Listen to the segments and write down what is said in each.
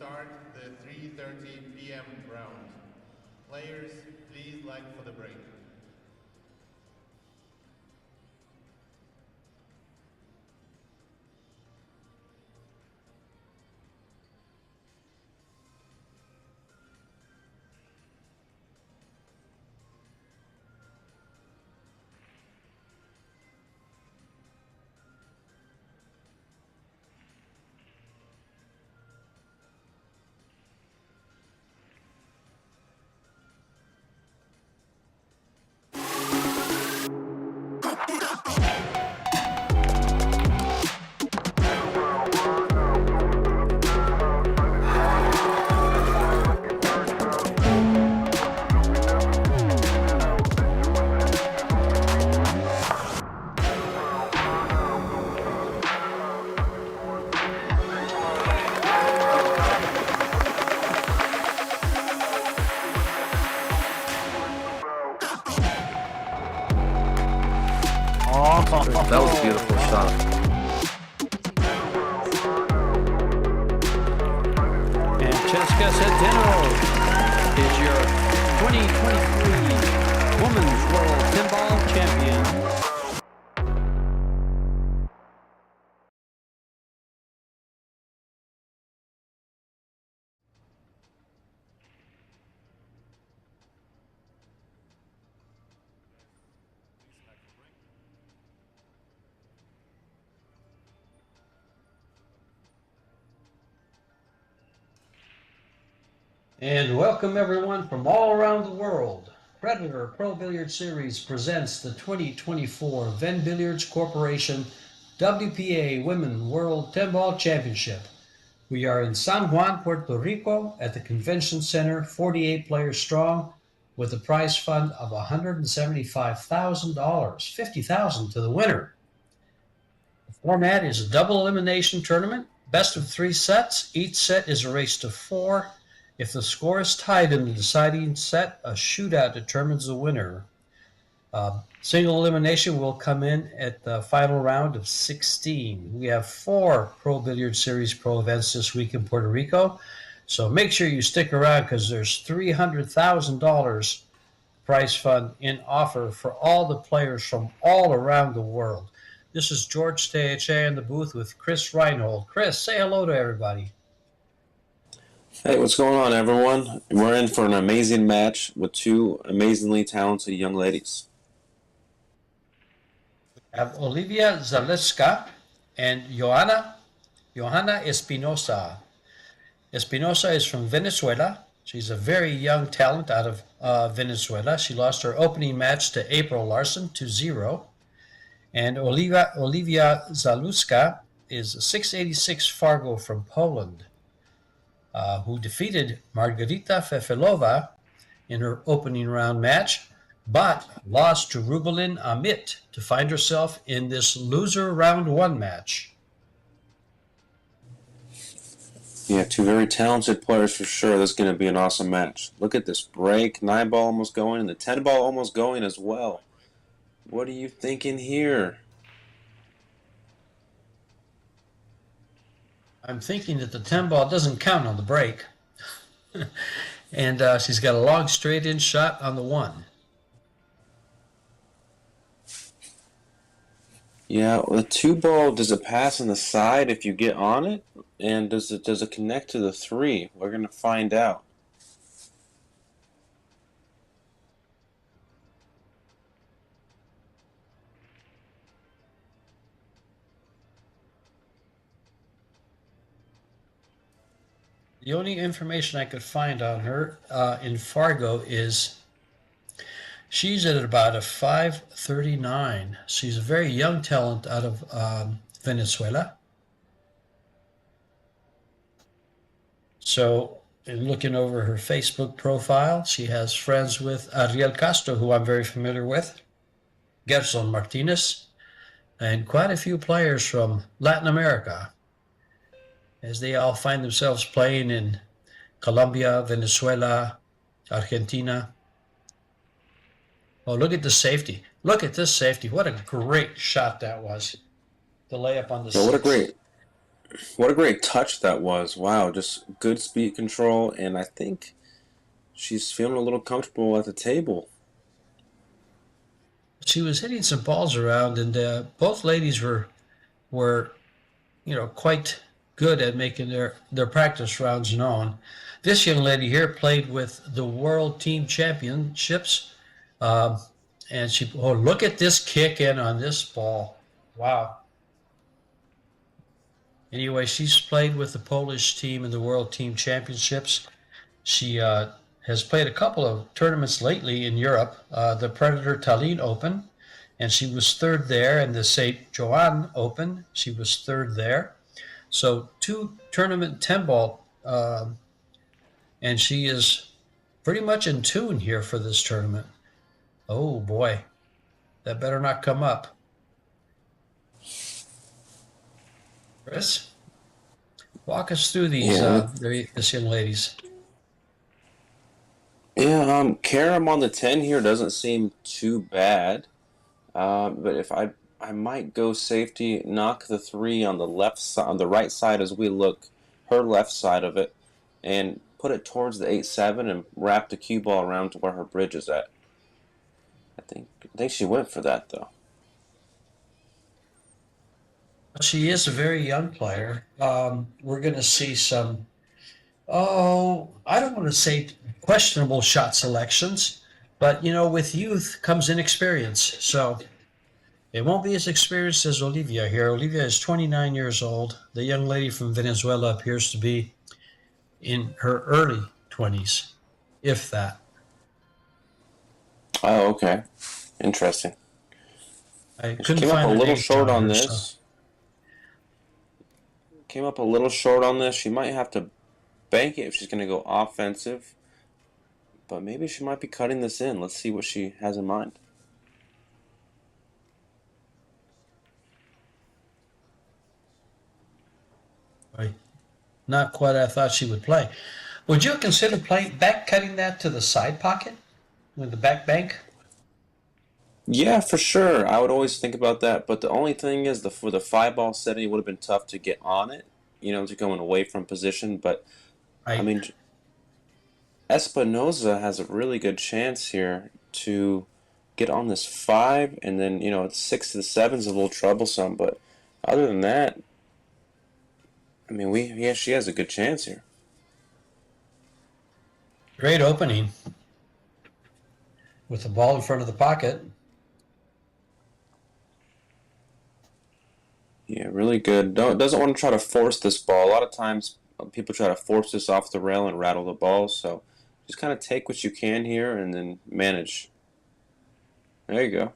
start the 3:30 p.m. round. Players, please line for the break. That was a beautiful shot. And Cheska Centeno is your 2023 Women's World Pinball Champion. And welcome everyone from all around the world. Predator Pro Billiard Series presents the 2024 VenBilliards Corporation WPA Women World 10-Ball Championship. We are in San Juan, Puerto Rico at the Convention Center, 48 players strong, with a prize fund of $175,000, $50,000 to the winner. The format is a double elimination tournament, best of 3 sets. Each set is a race to 4. If the score is tied in the deciding set, a shootout determines the winner. Single elimination will come in at the final round of 16. We have 4 Pro Billiard Series Pro events this week in Puerto Rico, so make sure you stick around because there's $300,000 prize fund in offer for all the players from all around the world. This is George Teche in the booth with Chris Reinhold. Chris, say hello to everybody. Hey, what's going on, everyone? We're in for an amazing match with 2 amazingly talented young ladies. We have Olivia ZALEWSKA and Johanna Espinoza. Espinoza is from Venezuela. She's a very young talent out of Venezuela. She lost her opening match to April Larson 2-0. And Olivia ZALEWSKA is a 686 Fargo from Poland, who defeated Margarita Fefelova in her opening round match, but lost to Rubelin Amit to find herself in this loser round 1 match. Yeah, 2 very talented players for sure. This is going to be an awesome match. Look at this break. 9-ball almost going, and the 10-ball almost going as well. What are you thinking here? I'm thinking that the 10-ball doesn't count on the break. And she's got a long straight-in shot on the 1. Yeah, the 2-ball, does it pass on the side if you get on it? And does it connect to the 3? We're going to find out. The only information I could find on her in Fargo is she's at about a 539. She's a very young talent out of Venezuela. So, in looking over her Facebook profile, she has friends with Ariel Castro, who I'm very familiar with, Gerson Martinez, and quite a few players from Latin America, as they all find themselves playing in Colombia, Venezuela, Argentina. Oh, look at the safety. Look at this safety. What a great shot that was. The layup on the So what a great What a great touch that was. Wow, just good speed control, and I think she's feeling a little comfortable at the table. She was hitting some balls around, and both ladies were quite good at making their practice rounds known. This young lady here played with the World Team Championships, um, and look at this kick in on this ball. Wow. Anyway, she's played with the Polish team in the World Team Championships. She has played a couple of tournaments lately in Europe, the Predator Tallinn Open, and she was third there, and the St. Joan Open, she was third there. So 2 tournament 10-ball, and she is pretty much in tune here for this tournament. Oh boy, that better not come up. Chris, walk us through these this young ladies. Yeah, Karam on the 10 here doesn't seem too bad. But if I might go safety, knock the 3 on the left side, on the right side as we look, her left side of it, and put it towards the 8-7 and wrap the cue ball around to where her bridge is at. I think she went for that though. She is a very young player. We're going to see some, I don't want to say questionable shot selections, but, with youth comes inexperience. So it won't be as experienced as Olivia here. Olivia is 29 years old. The young lady from Venezuela appears to be in her early 20s, if that. Oh, okay. Interesting. I She couldn't came up find a an little age short on her, this. so- Came up a little short on this. She might have to bank it if she's going to go offensive. But maybe she might be cutting this in. Let's see what she has in mind. Not quite I thought she would play. Would you consider back cutting that to the side pocket with the back bank? Yeah, for sure. I would always think about that. But the only thing is, for the 5-ball setting, it would have been tough to get on it, to going away from position. But, I mean, Espinoza has a really good chance here to get on this 5, and then, 6 to the 7 is a little troublesome. But other than that, I mean, she has a good chance here. Great opening with the ball in front of the pocket. Yeah, really good. Doesn't want to try to force this ball. A lot of times people try to force this off the rail and rattle the ball. So just kind of take what you can here and then manage. There you go.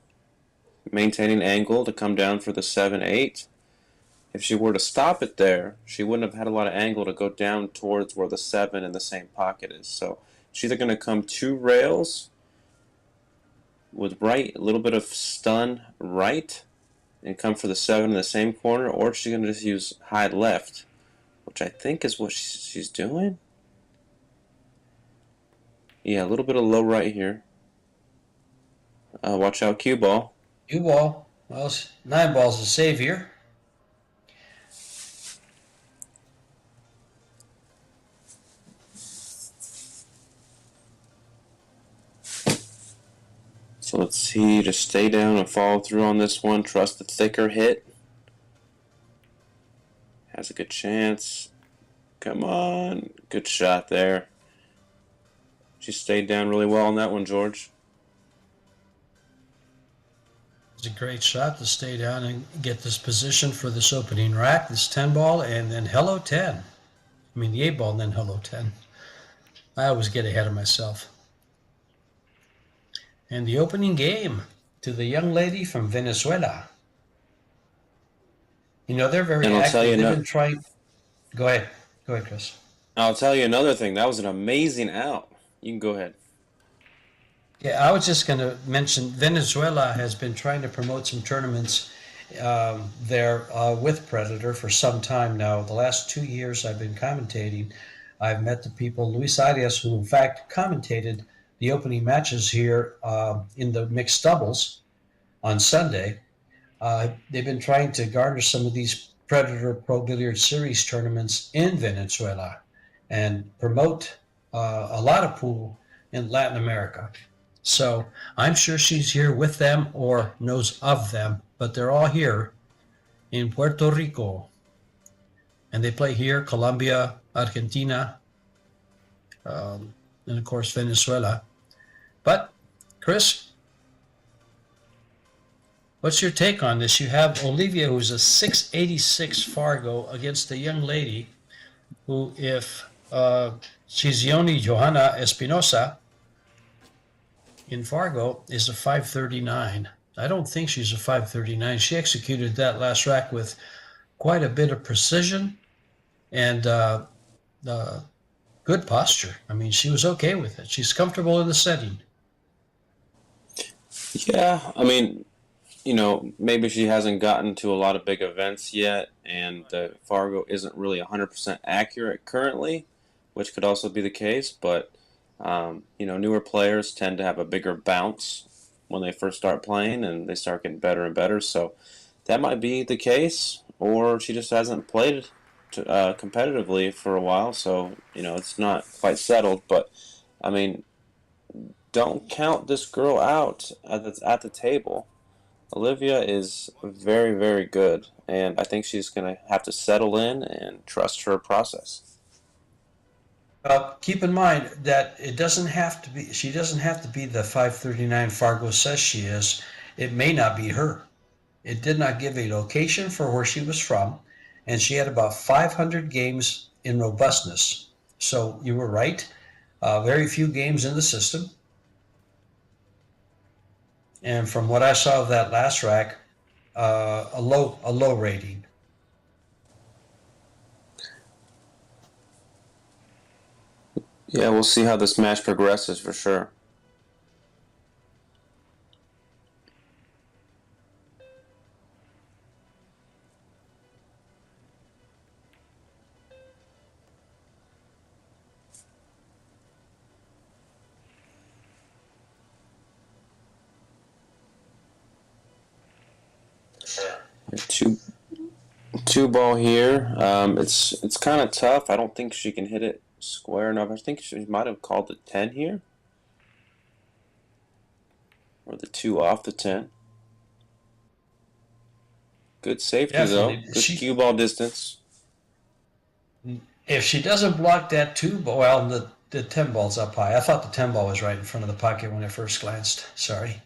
Maintaining angle to come down for the 7-8. If she were to stop it there, she wouldn't have had a lot of angle to go down towards where the 7 in the same pocket is. So she's either going to come 2 rails with right, a little bit of stun right, and come for the 7 in the same corner, or she's going to just use high left, which I think is what she's doing. Yeah, a little bit of low right here. Watch out, cue ball. Cue ball. Well, 9 ball's a save here. So let's see, just stay down and follow through on this one. Trust the thicker hit. Has a good chance. Come on. Good shot there. She stayed down really well on that one, George. It's a great shot to stay down and get this position for this opening rack, this 10 ball, and then hello 10. I mean the 8 ball and then hello 10. I always get ahead of myself. And the opening game to the young lady from Venezuela. They're very active. They've been trying. Go ahead, Chris. I'll tell you another thing. That was an amazing out. You can go ahead. Yeah, I was just going to mention Venezuela has been trying to promote some tournaments there with Predator for some time now. The last 2 years I've been commentating. I've met the people, Luis Arias, who in fact commentated the opening matches here in the mixed doubles on Sunday. They've been trying to garner some of these Predator Pro Billiards Series tournaments in Venezuela and promote a lot of pool in Latin America. So I'm sure she's here with them or knows of them, but they're all here in Puerto Rico. And they play here, Colombia, Argentina, and of course Venezuela. But Chris, what's your take on this? You have Olivia, who's a 686 Fargo, against a young lady who, if she's the only Johanna Espinosa in Fargo, is a 539. I don't think she's a 539. She executed that last rack with quite a bit of precision and good posture. I mean, she was okay with it. She's comfortable in the setting. Yeah, I mean, you know, maybe she hasn't gotten to a lot of big events yet, and Fargo isn't really 100% accurate currently, which could also be the case, but, you know, newer players tend to have a bigger bounce when they first start playing, and they start getting better and better, so that might be the case, or she just hasn't played competitively for a while, so, you know, it's not quite settled, but, I mean, don't count this girl out at the table. Olivia is very, very good, and I think she's going to have to settle in and trust her process. Keep in mind that it doesn't have to be. She doesn't have to be the 539 Fargo says she is. It may not be her. It did not give a location for where she was from, and she had about 500 games in robustness. So you were right. Very few games in the system. And from what I saw of that last rack, a low rating. Yeah, we'll see how this match progresses for sure. Two ball here. It's kind of tough. I don't think she can hit it square enough. I think she might have called the 10 here, or the 2 off the 10. Good safety though. Good cue ball distance. If she doesn't block that 2 ball, well, the 10 ball's up high. I thought the 10 ball was right in front of the pocket when I first glanced. Sorry.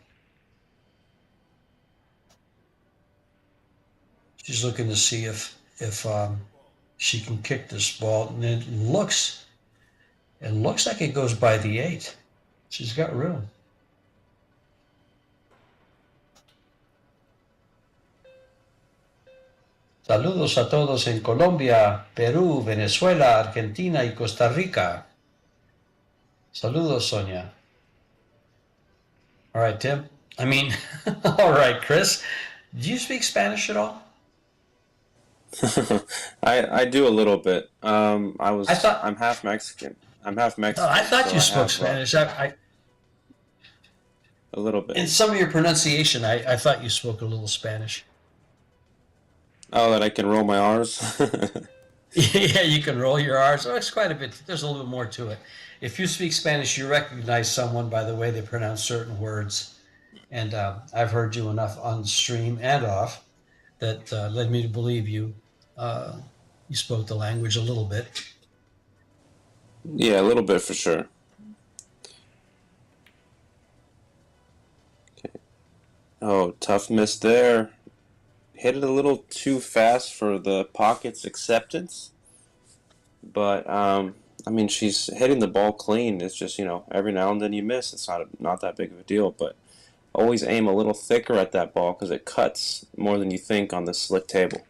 She's looking to see if she can kick this ball, and it looks like it goes by the 8. She's got room. Saludos a todos en Colombia, Perú, Venezuela, Argentina y Costa Rica. Saludos, Sonia. All right, Tim. I mean, all right, Chris. Do you speak Spanish at all? I do a little bit. I'm half Mexican. I'm half Mexican. Oh, I thought so you spoke Spanish. A little bit. In some of your pronunciation, I thought you spoke a little Spanish. Oh, that I can roll my R's? Yeah, you can roll your R's. Oh, it's quite a bit. There's a little bit more to it. If you speak Spanish, you recognize someone by the way they pronounce certain words. And I've heard you enough on stream and off that led me to believe you spoke the language a little bit. Yeah, a little bit for sure. Okay. Oh, tough miss there. Hit it a little too fast for the pocket's acceptance. But, I mean, she's hitting the ball clean. It's just, you know, every now and then you miss. It's not that big of a deal, but always aim a little thicker at that ball because it cuts more than you think on this slick table.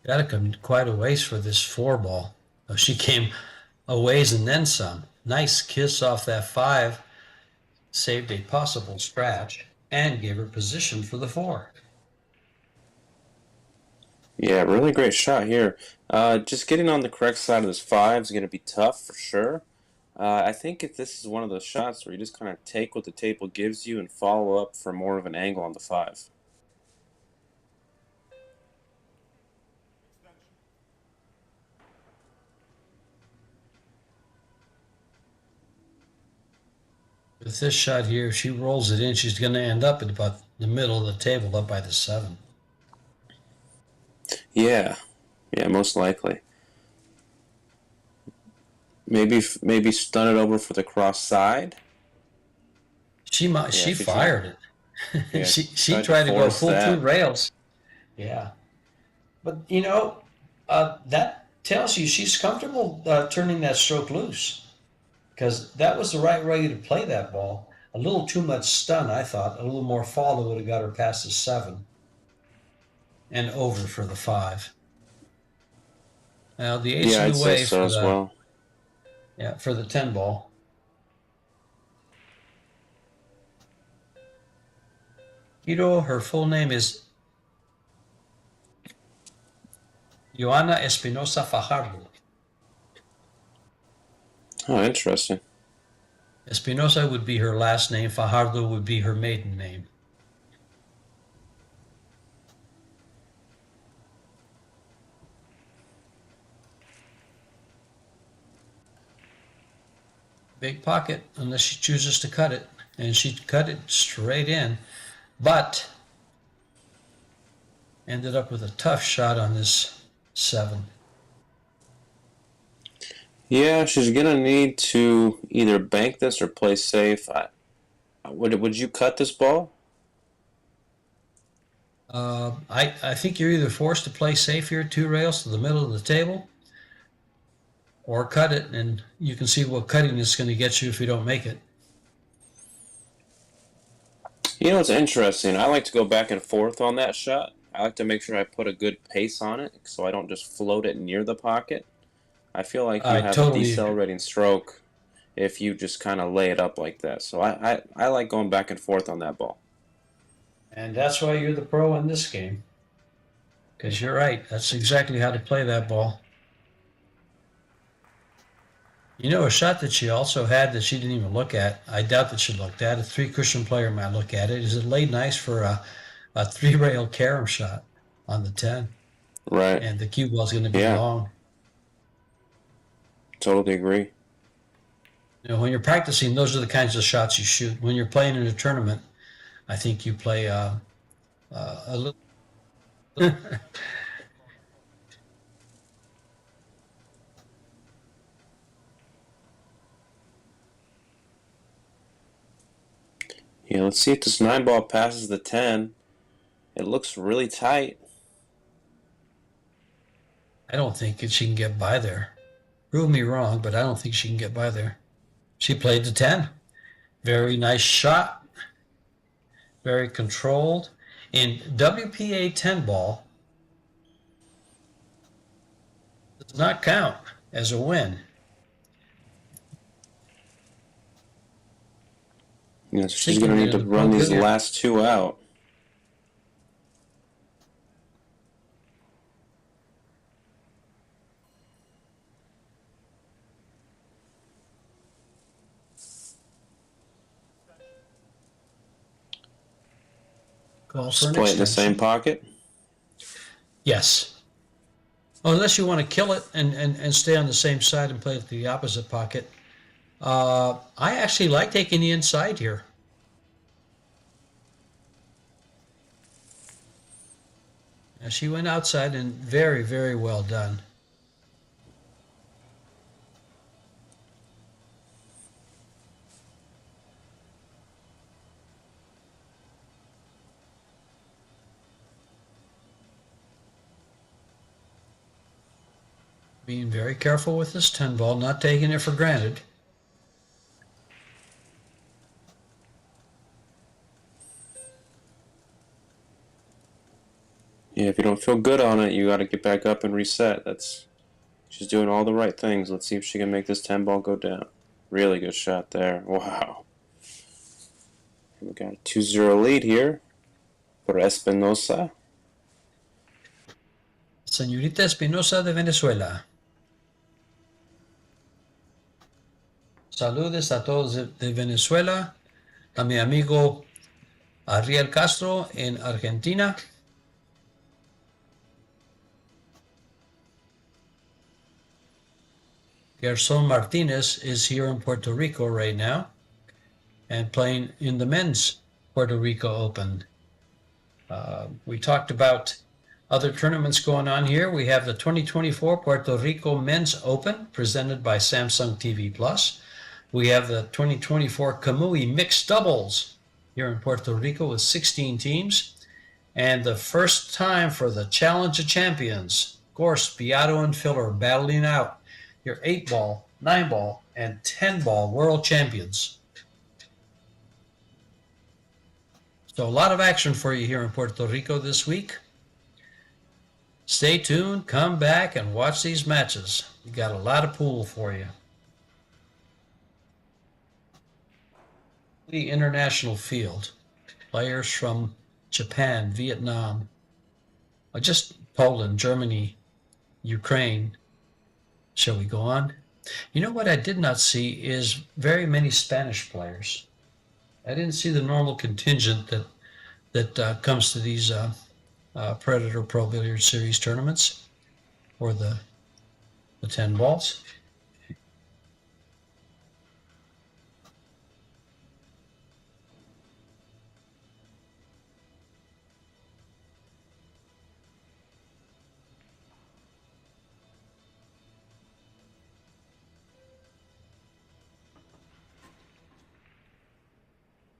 Got to come quite a ways for this 4 ball. She came a ways and then some. Nice kiss off that 5. Saved a possible scratch and gave her position for the 4. Yeah, really great shot here. Just getting on the correct side of this 5 is going to be tough for sure. I think if this is one of those shots where you just kind of take what the table gives you and follow up for more of an angle on the 5. With this shot here, if she rolls it in, she's going to end up at about the middle of the table, up by the 7. Yeah, most likely. Maybe stun it over for the cross side. She fired it. Yeah, she tried tried to go force full that. 2 rails. Yeah. But, you know, that tells you she's comfortable turning that stroke loose. Because that was the right way to play that ball. A little too much stun, I thought. A little more follow would have got her past the 7. And over for the 5. Now, the ace Yeah, in I'd the say way so as well. Yeah, for the 10 ball. You know, her full name is Joana Espinosa Fajardo. Oh, interesting. Espinosa would be her last name. Fajardo would be her maiden name. Big pocket, unless she chooses to cut it. And she cut it straight in. But ended up with a tough shot on this 7. Yeah, she's gonna need to either bank this or play safe. Would you cut this ball? I think you're either forced to play safe here, 2 rails to the middle of the table, or cut it, and you can see what cutting is going to get you if you don't make it. You know, it's interesting. I like to go back and forth on that shot. I like to make sure I put a good pace on it so I don't just float it near the pocket. I feel like you have a decelerating stroke if you just kind of lay it up like that. So I like going back and forth on that ball. And that's why you're the pro in this game. Because you're right. That's exactly how to play that ball. You know, a shot that she also had that she didn't even look at, I doubt that she looked at, a 3-cushion player might look at it, is it laid nice for a 3-rail carom shot on the 10. Right. And the cue ball's going to be long. Totally agree. You know, when you're practicing, those are the kinds of shots you shoot. When you're playing in a tournament, I think you play a little. Yeah, let's see if this 9 ball passes the 10. It looks really tight. I don't think she can get by there. Prove me wrong, but I don't think she can get by there. She played the 10. Very nice shot. Very controlled. In WPA 10 ball, does not count as a win. Yeah, so she's going to need to run these last 2 out. Just play it in the same pocket? Yes. Well, unless you want to kill it and stay on the same side and play it to the opposite pocket. I actually like taking the inside here. Now she went outside and very, very well done. Being very careful with this 10 ball, not taking it for granted. Yeah, if you don't feel good on it, you got to get back up and reset. She's doing all the right things. Let's see if she can make this 10 ball go down. Really good shot there. Wow. We got a 2-0 lead here for Espinoza. Señorita Espinosa de Venezuela. Saludos a todos de Venezuela, a mi amigo Ariel Castro en Argentina. Gerson Martinez is here in Puerto Rico right now and playing in the men's Puerto Rico Open. We talked about other tournaments going on here. We have the 2024 Puerto Rico Men's Open presented by Samsung TV Plus. We have the 2024 Kamui Mixed Doubles here in Puerto Rico with 16 teams. And the first time for the Challenge of Champions, Gorst, Beato, and Filler battling out your 8-ball, 9-ball, and 10-ball world champions. So a lot of action for you here in Puerto Rico this week. Stay tuned, come back, and watch these matches. We got a lot of pool for you. The international field, players from Japan, Vietnam, just Poland, Germany, Ukraine. Shall we go on? You know what I did not see is very many Spanish players. I didn't see the normal contingent that comes to these Predator Pro Billiard Series tournaments or the 10 balls.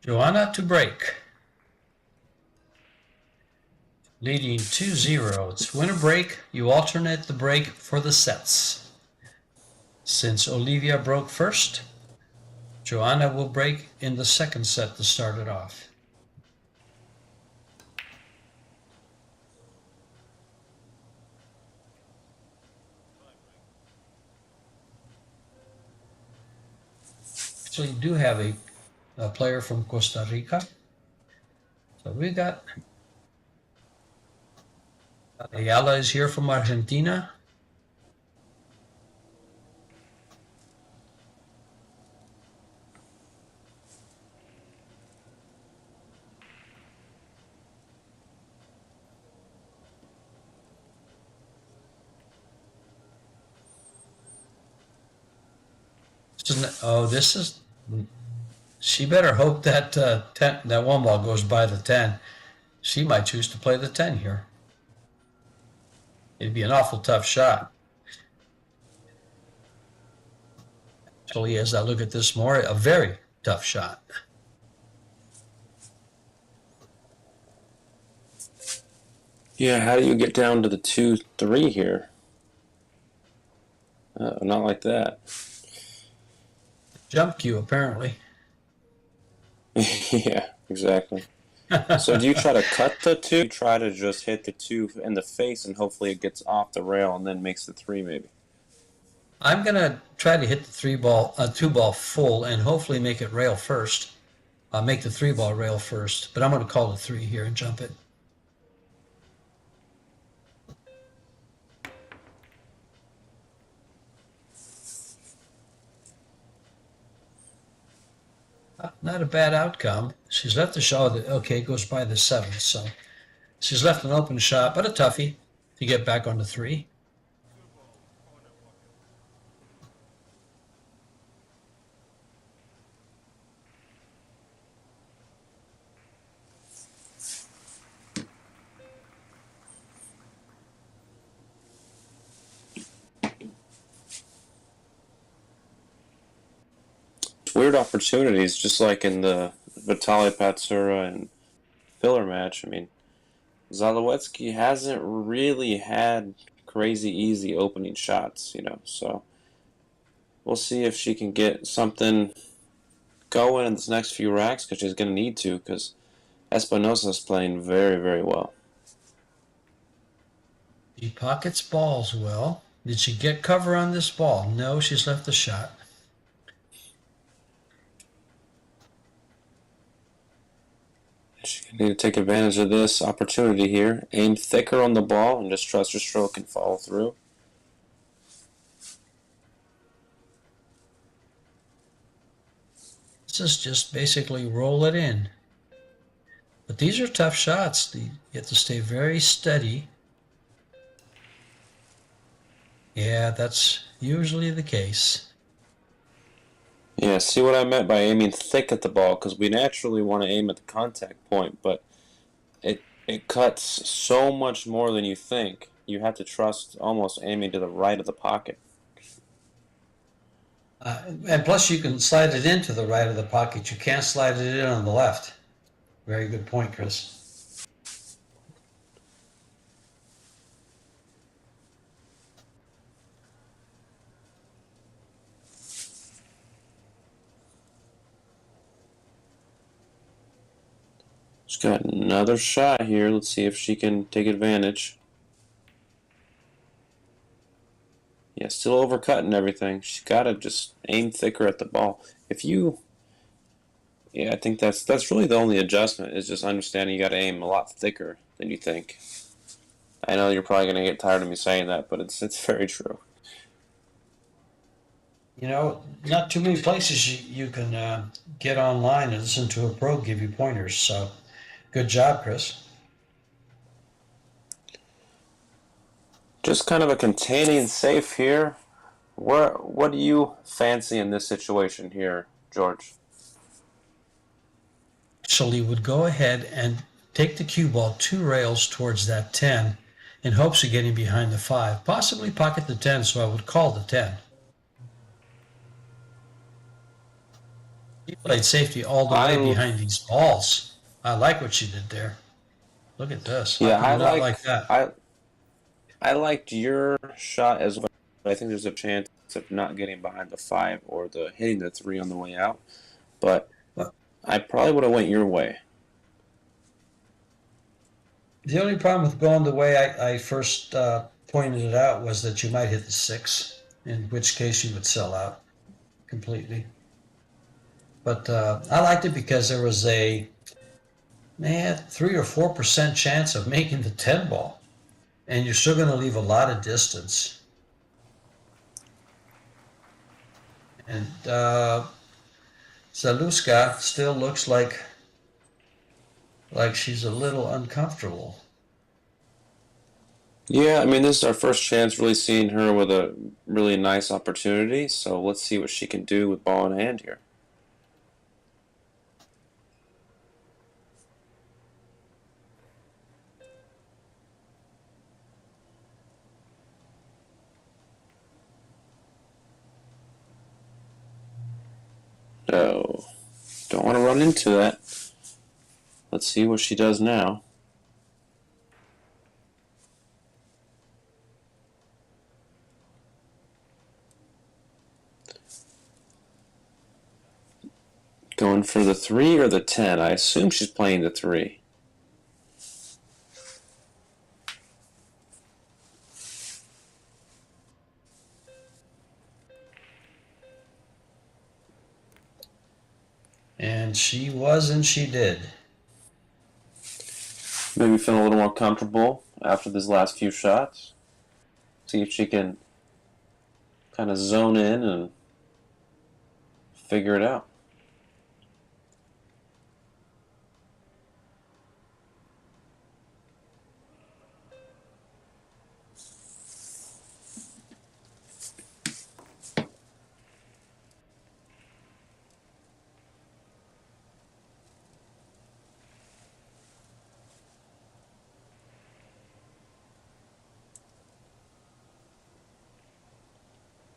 Joanna to break. Leading 2-0. It's win a break. You alternate the break for the sets. Since Olivia broke first, Joanna will break in the second set to start it off. So you do have a player from Costa Rica. So we got Ayala is here from Argentina. This is. She better hope that 10, that 1 ball goes by the 10. She might choose to play the 10 here. It'd be an awful tough shot. Actually, as I look at this more, a very tough shot. Yeah, how do you get down to the 2-3 here? Not like that. Jump cue, apparently. Yeah, exactly. So do you try to cut the 2? You try to just hit the 2 in the face and hopefully it gets off the rail and then makes the 3 maybe? I'm going to try to hit the 2-ball full and hopefully make it rail first. Make the 3-ball rail first, but I'm going to call the 3 here and jump it. Not a bad outcome. She's left the shot. Okay, it goes by the 7th, so she's left an open shot, but a toughie to get back on the 3. Weird opportunities, just like in the Vitaly Patsura and Filler match. I mean, ZALEWSKA hasn't really had crazy easy opening shots, you know, so we'll see if she can get something going in this next few racks, because she's going to need to, because ESPINOZA is playing very, very well. She pockets balls well. Did she get cover on this ball? No, she's left the shot. She's going to need to take advantage of this opportunity here. Aim thicker on the ball and just trust her stroke and follow through. This is just basically roll it in. But these are tough shots. You have to stay very steady. Yeah, that's usually the case. Yeah, see what I meant by aiming thick at the ball, because we naturally want to aim at the contact point, but it cuts so much more than you think. You have to trust almost aiming to the right of the pocket. And plus you can slide it into the right of the pocket. You can't slide it in on the left. Very good point, Chris. She's got another shot here. Let's see if she can take advantage. Yeah, still overcutting everything. She's got to just aim thicker at the ball. Yeah, I think that's really the only adjustment, is just understanding you got to aim a lot thicker than you think. I know you're probably going to get tired of me saying that, but it's very true. You know, not too many places you can get online and listen to a pro give you pointers. So, good job, Chris. Just kind of a containing safe here. What do you fancy in this situation here, George? Actually, would go ahead and take the cue ball 2 rails towards that 10 in hopes of getting behind the 5. Possibly pocket the 10, so I would call the 10. She played safety all the way behind these balls. I like what she did there. Look at this. Yeah, I not like that. I liked your shot as well. I think there's a chance of not getting behind the 5 or the hitting the 3 on the way out. But I probably would have went your way. The only problem with going the way I first pointed it out was that you might hit the 6, in which case you would sell out completely. But I liked it because there was a 3 or 4% chance of making the 10 ball, and you're still going to leave a lot of distance. And ZALEWSKA still looks like she's a little uncomfortable. Yeah, I mean, this is our first chance really seeing her with a really nice opportunity, so let's see what she can do with ball in hand here. No, don't want to run into that. Let's see what she does now. Going for the 3 or the 10? I assume she's playing the 3. And she was, and she did. Maybe feeling a little more comfortable after these last few shots. See if she can kind of zone in and figure it out.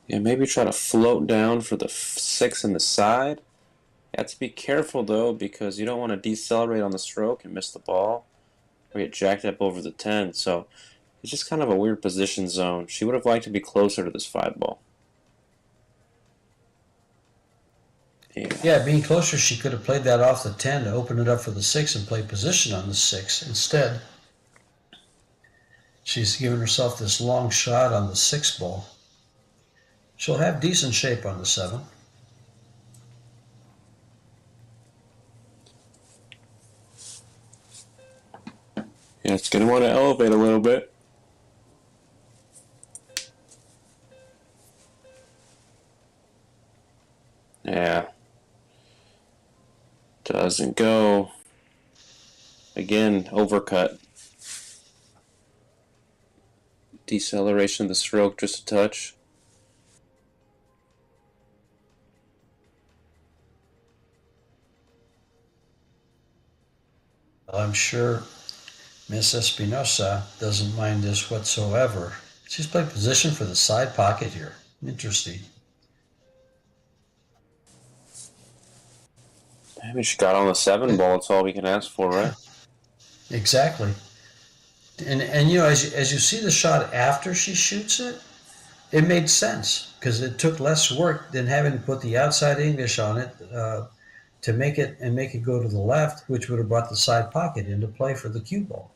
Yeah, maybe try to float down for the 6 in the side. You have to be careful, though, because you don't want to decelerate on the stroke and miss the ball or get jacked up over the 10. So it's just kind of a weird position zone. She would have liked to be closer to this 5 ball. Yeah, being closer, she could have played that off the 10 to open it up for the 6 and play position on the 6. Instead, she's given herself this long shot on the 6 ball. She'll have decent shape on the 7. Yeah, it's going to want to elevate a little bit. Yeah. Doesn't go. Again, overcut. Deceleration of the stroke just a touch. I'm sure Miss Espinosa doesn't mind this whatsoever. She's played position for the side pocket here. Interesting. I mean, she got on the 7 ball. That's all we can ask for, right? Exactly. And you know, as you see the shot after she shoots it, it made sense because it took less work than having to put the outside English on it to make it go to the left, which would have brought the side pocket into play for the cue ball.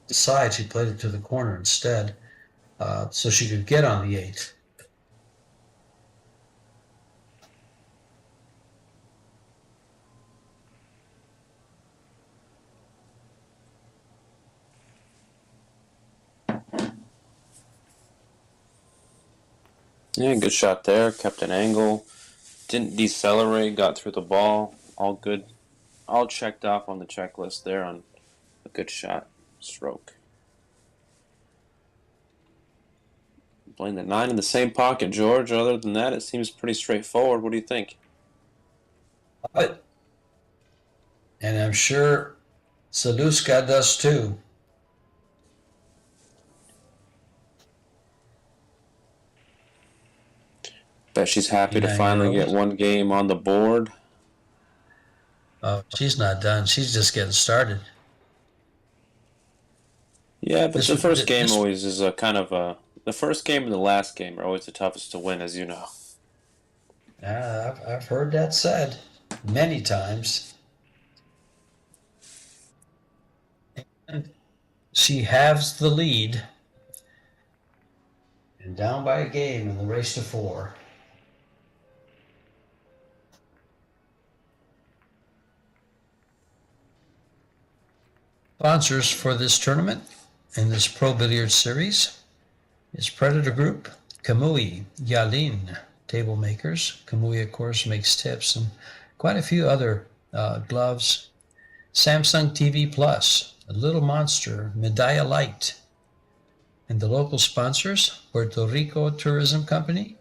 The side, she played it to the corner instead, so she could get on the 8. Yeah, good shot there. Kept an angle. Didn't decelerate. Got through the ball. All good. All checked off on the checklist there on a good shot. Stroke. Playing the 9 in the same pocket, George. Other than that, it seems pretty straightforward. What do you think? But, and I'm sure ZALEWSKA does too. Bet she's happy to Yeah, finally you know. get one game on the board. Oh, she's not done. She's just getting started. Yeah, but the first game This, always is a kind of a... The first game and the last game are always the toughest to win, as you know. I've heard that said many times. And she halves the lead and down by a game in the race to 4. Sponsors for this tournament and this Pro Billiards series is Predator Group, Kamui, Yalin, Table Makers. Kamui, of course, makes tips and quite a few other gloves. Samsung TV Plus, Little Monster, Medalla Light. And the local sponsors, Puerto Rico Tourism Company,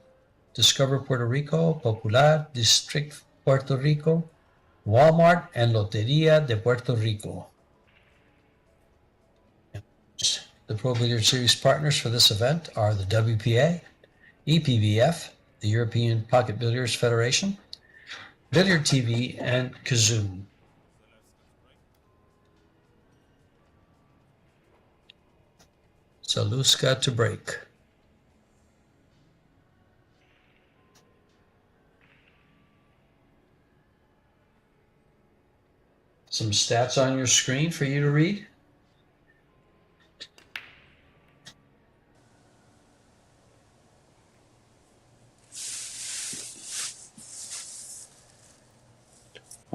Discover Puerto Rico, Popular, District Puerto Rico, Walmart, and Loteria de Puerto Rico. The Pro Billiards Series partners for this event are the WPA, EPBF, the European Pocket Billiards Federation, Billiard TV, and Kazoo. ZALEWSKA to break. Some stats on your screen for you to read.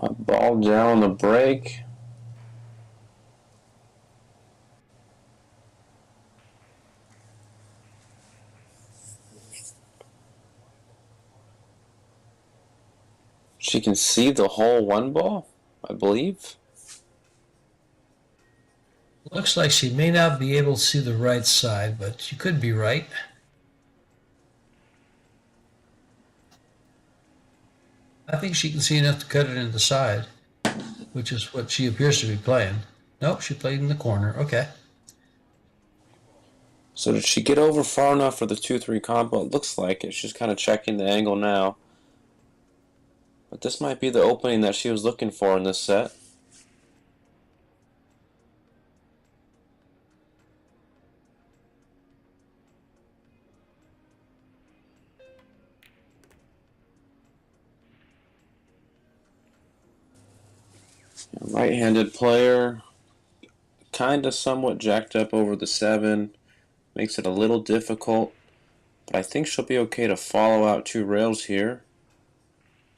A ball down on the break. She can see the whole 1 ball, I believe. Looks like she may not be able to see the right side, but she could be right. I think she can see enough to cut it into the side, which is what she appears to be playing. Nope, she played in the corner. Okay. So did she get over far enough for the 2-3 combo? It looks like it. She's kind of checking the angle now. But this might be the opening that she was looking for in this set. Right-handed player, kind of somewhat jacked up over the 7, makes it a little difficult, but I think she'll be okay to follow out 2 rails here.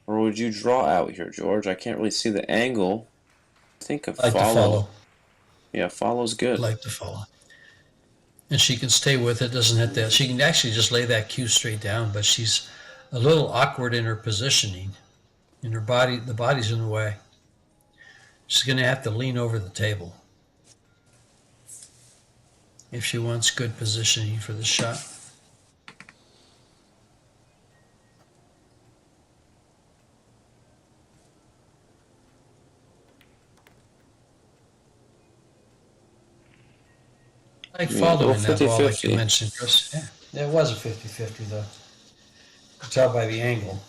Or would you draw out here, George? I can't really see the angle. I think a Like to follow. Yeah, follow's good. Like to follow. And she can stay with it, doesn't hit that. She can actually just lay that cue straight down, but she's a little awkward in her positioning. In her body, the body's in the way. She's going to have to lean over the table if she wants good positioning for the shot. Like following that ball, like you mentioned, Chris. Yeah, it was a 50-50, though. You can tell by the angle.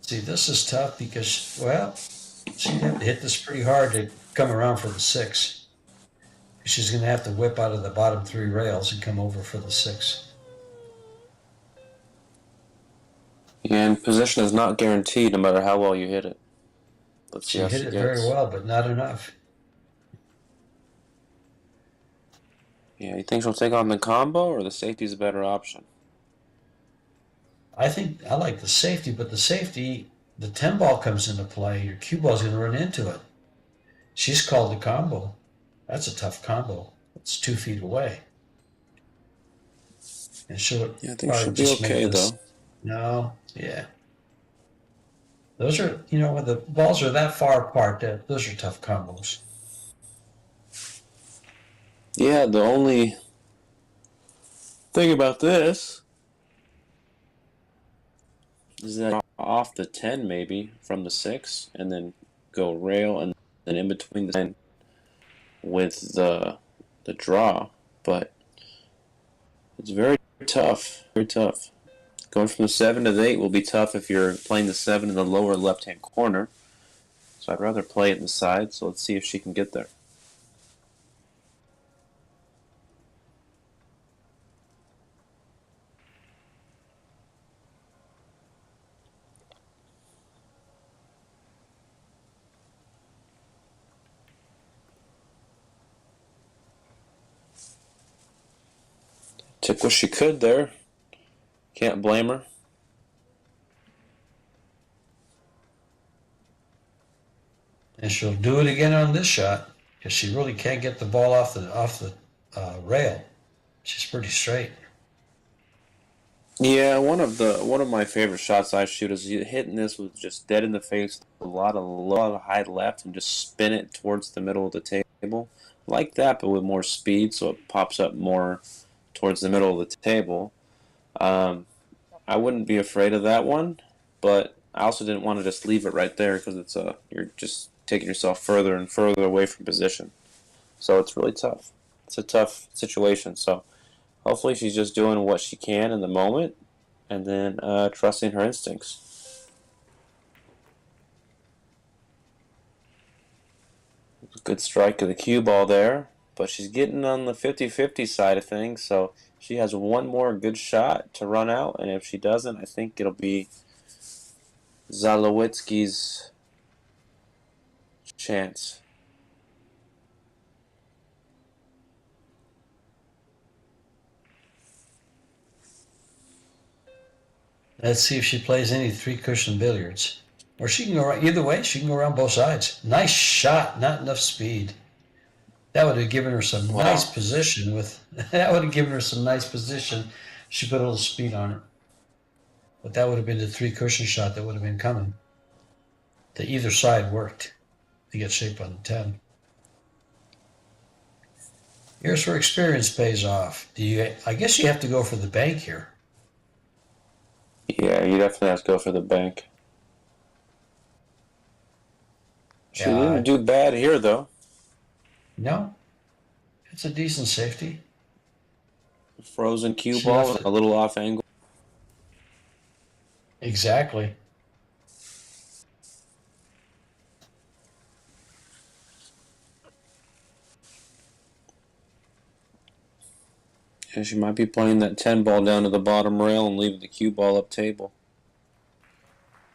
See, this is tough because, well, she'd have to hit this pretty hard to come around for the 6. She's going to have to whip out of the bottom 3 rails and come over for the 6. Yeah, and position is not guaranteed no matter how well you hit it. Let's see She hit it very well, but not enough. Yeah, you think she'll take on the combo, or the safety's a better option? I think I like the safety, but the safety, the 10 ball comes into play. Your cue ball's going to run into it. She's called the combo. That's a tough combo. It's 2 feet away. And she'll, yeah, I think she'll be okay, though. No, yeah. Those are, you know, when the balls are that far apart, those are tough combos. Yeah, the only thing about this is that off the 10 maybe from the 6 and then go rail and then in between the 10 with the draw, but it's very tough, very tough. Going from the 7 to the 8 will be tough if you're playing the 7 in the lower left-hand corner. So I'd rather play it in the side, so let's see if she can get there. Took what she could there. Can't blame her. And she'll do it again on this shot because she really can't get the ball off the rail. She's pretty straight. Yeah, one of my favorite shots I shoot is hitting this with just dead in the face, a lot of high left, and just spin it towards the middle of the table, like that, but with more speed, so it pops up more towards the middle of the table. I wouldn't be afraid of that one, but I also didn't want to just leave it right there because it's you're just taking yourself further and further away from position. So it's really tough. It's a tough situation. So hopefully she's just doing what she can in the moment and then trusting her instincts. Good strike of the cue ball there, but she's getting on the 50-50 side of things, so she has one more good shot to run out, and if she doesn't, I think it'll be ZALEWSKA's chance. Let's see if she plays any 3-cushion billiards. Or she can go around, either way, she can go around both sides. Nice shot, not enough speed. That would have given her some nice position that would have given her some nice position. She put a little speed on it. But that would have been the 3-cushion shot that would have been coming. The either side worked to get shape on the 10. Here's where experience pays off. I guess you have to go for the bank here. Yeah, you definitely have to go for the bank. She didn't do bad here, though. No. It's a decent safety. Frozen cue ball, a little off angle. Exactly. And she might be playing that 10 ball down to the bottom rail and leaving the cue ball up table.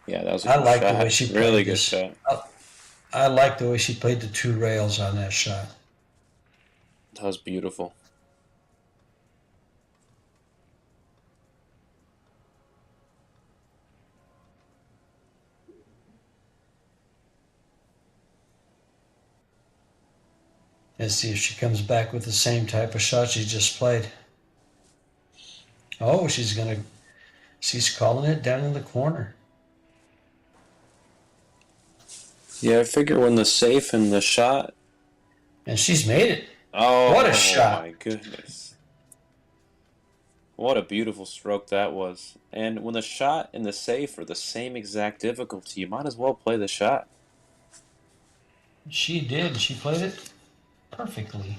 Yeah, that was a good shot. The way she played really good shot. I like the way she played the 2 rails on that shot. That was beautiful. Let's see if she comes back with the same type of shot she just played. Oh, she's calling it down in the corner. Yeah, I figure when the safe and the shot. And she's made it. Oh, What a shot. my goodness. What a beautiful stroke that was. And when the shot and the safe are the same exact difficulty, you might as well play the shot. She did. She played it perfectly.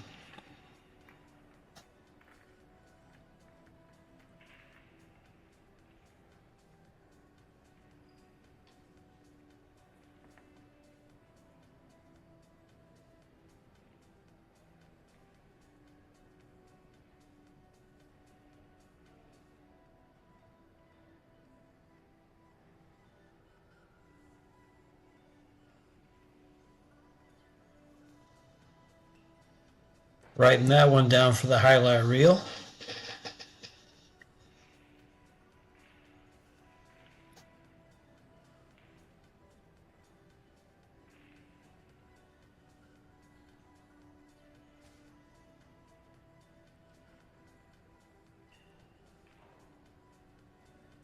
Writing that one down for the highlight reel.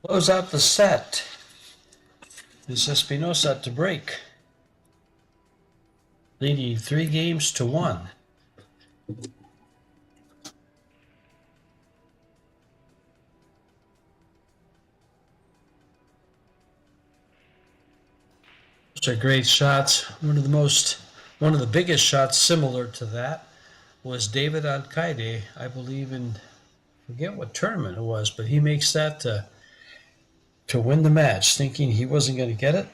Close out the set. Is ESPINOZA to break, leading 3-1. Those are great shots. One of the biggest shots similar to that was David Alcaide, I believe I forget what tournament it was, but he makes that to win the match, thinking he wasn't going to get it.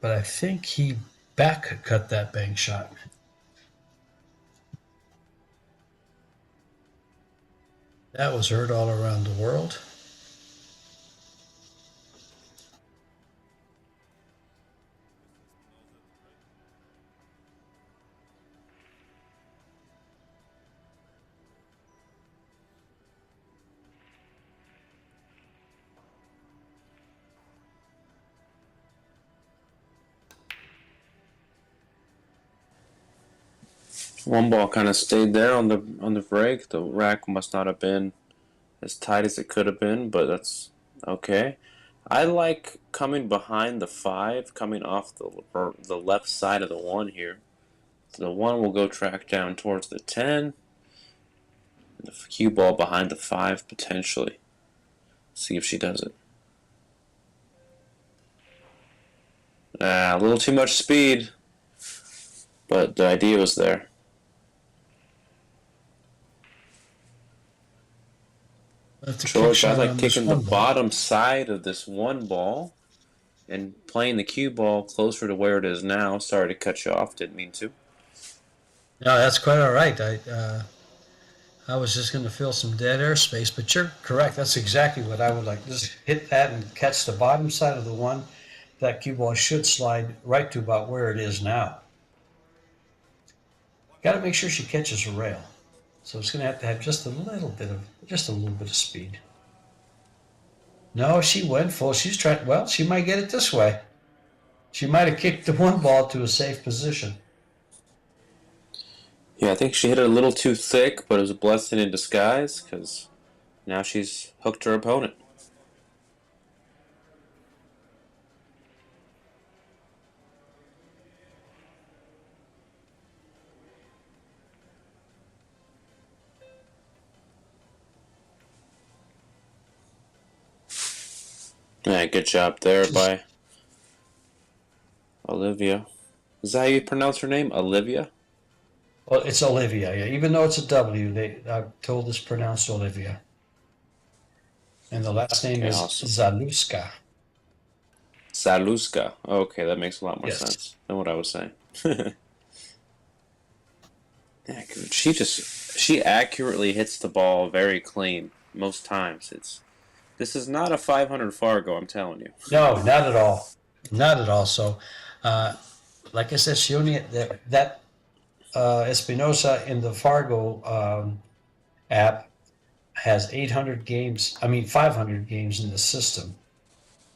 But I think he back cut that bank shot. That was heard all around the world. One ball kind of stayed there on the break. The rack must not have been as tight as it could have been, but that's okay. I like coming behind the 5, coming off the left side of the 1 here. So the 1 will go track down towards the 10. And the cue ball behind the 5 potentially. See if she does it. A little too much speed, but the idea was there. George, I like taking the bottom side of this 1 ball and playing the cue ball closer to where it is now. Sorry to cut you off. Didn't mean to. No, that's quite all right. I was just going to fill some dead air space, but you're correct. That's exactly what I would like. Just hit that and catch the bottom side of the 1. That cue ball should slide right to about where it is now. Got to make sure she catches a rail. So it's going to have just a little bit of speed. No, she went full. She's trying. Well, she might get it this way. She might have kicked the 1 ball to a safe position. Yeah, I think she hit it a little too thick, but it was a blessing in disguise because now she's hooked her opponent. Yeah, good job there by Olivia. Is that how you pronounce her name? Olivia? Well, it's Olivia. Yeah. Even though it's a W, I'm told it's pronounced Olivia. And the last name is awesome. ZALEWSKA. ZALEWSKA. Okay, that makes a lot more Yes. sense than what I was saying. Yeah, good. She accurately hits the ball very clean most times. This is not a 500 Fargo, I'm telling you. No, not at all. Not at all. So, like I said, she only that ESPINOZA in the Fargo app has 800 games. 500 games in the system,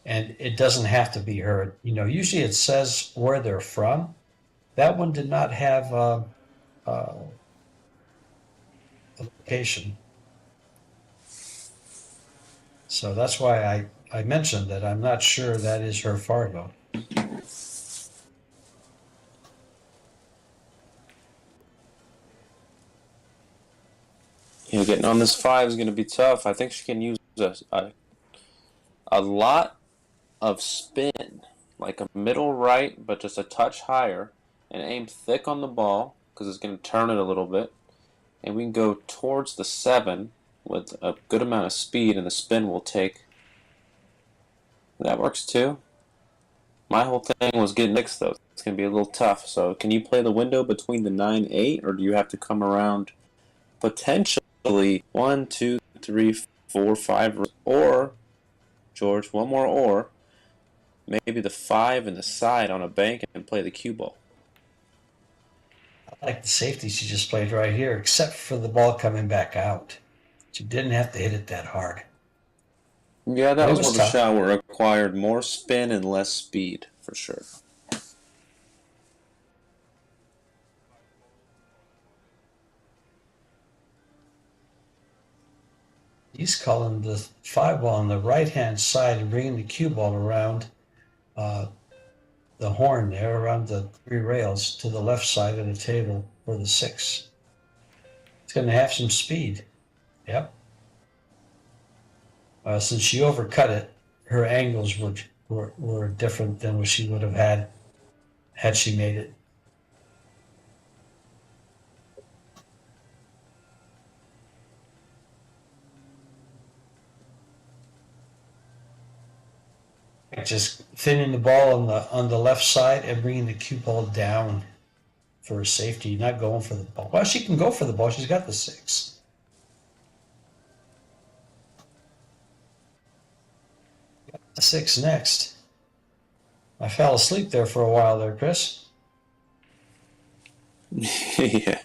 and it doesn't have to be her. Usually it says where they're from. That one did not have a location. So that's why I mentioned that I'm not sure that is her Fargo. Yeah, getting on this 5 is going to be tough. I think she can use a lot of spin, like a middle right, but just a touch higher, and aim thick on the ball because it's going to turn it a little bit. And we can go towards the 7 with a good amount of speed, and the spin will take. That works too. My whole thing was getting 6, though. It's going to be a little tough. So can you play the window between the 9-8, or do you have to come around potentially 1, 2, 3, 4, 5, or, George, one more or, maybe the 5 and the side on a bank and play the cue ball? I like the safety she just played right here, except for the ball coming back out. She didn't have to hit it that hard. Yeah, that was was one of the tough. shot where it required more spin and less speed, for sure. He's calling the 5 ball on the right-hand side and bringing the cue ball around the horn there, around the 3 rails to the left side of the table for the 6. It's going to have some speed. Yep. Since she overcut it, her angles were different than what she would have had she made it. Just thinning the ball on the left side and bringing the cue ball down for safety, not going for the ball. Well, she can go for the ball. She's got the 6. Got the 6 next. I fell asleep there for a while there, Chris. Yeah.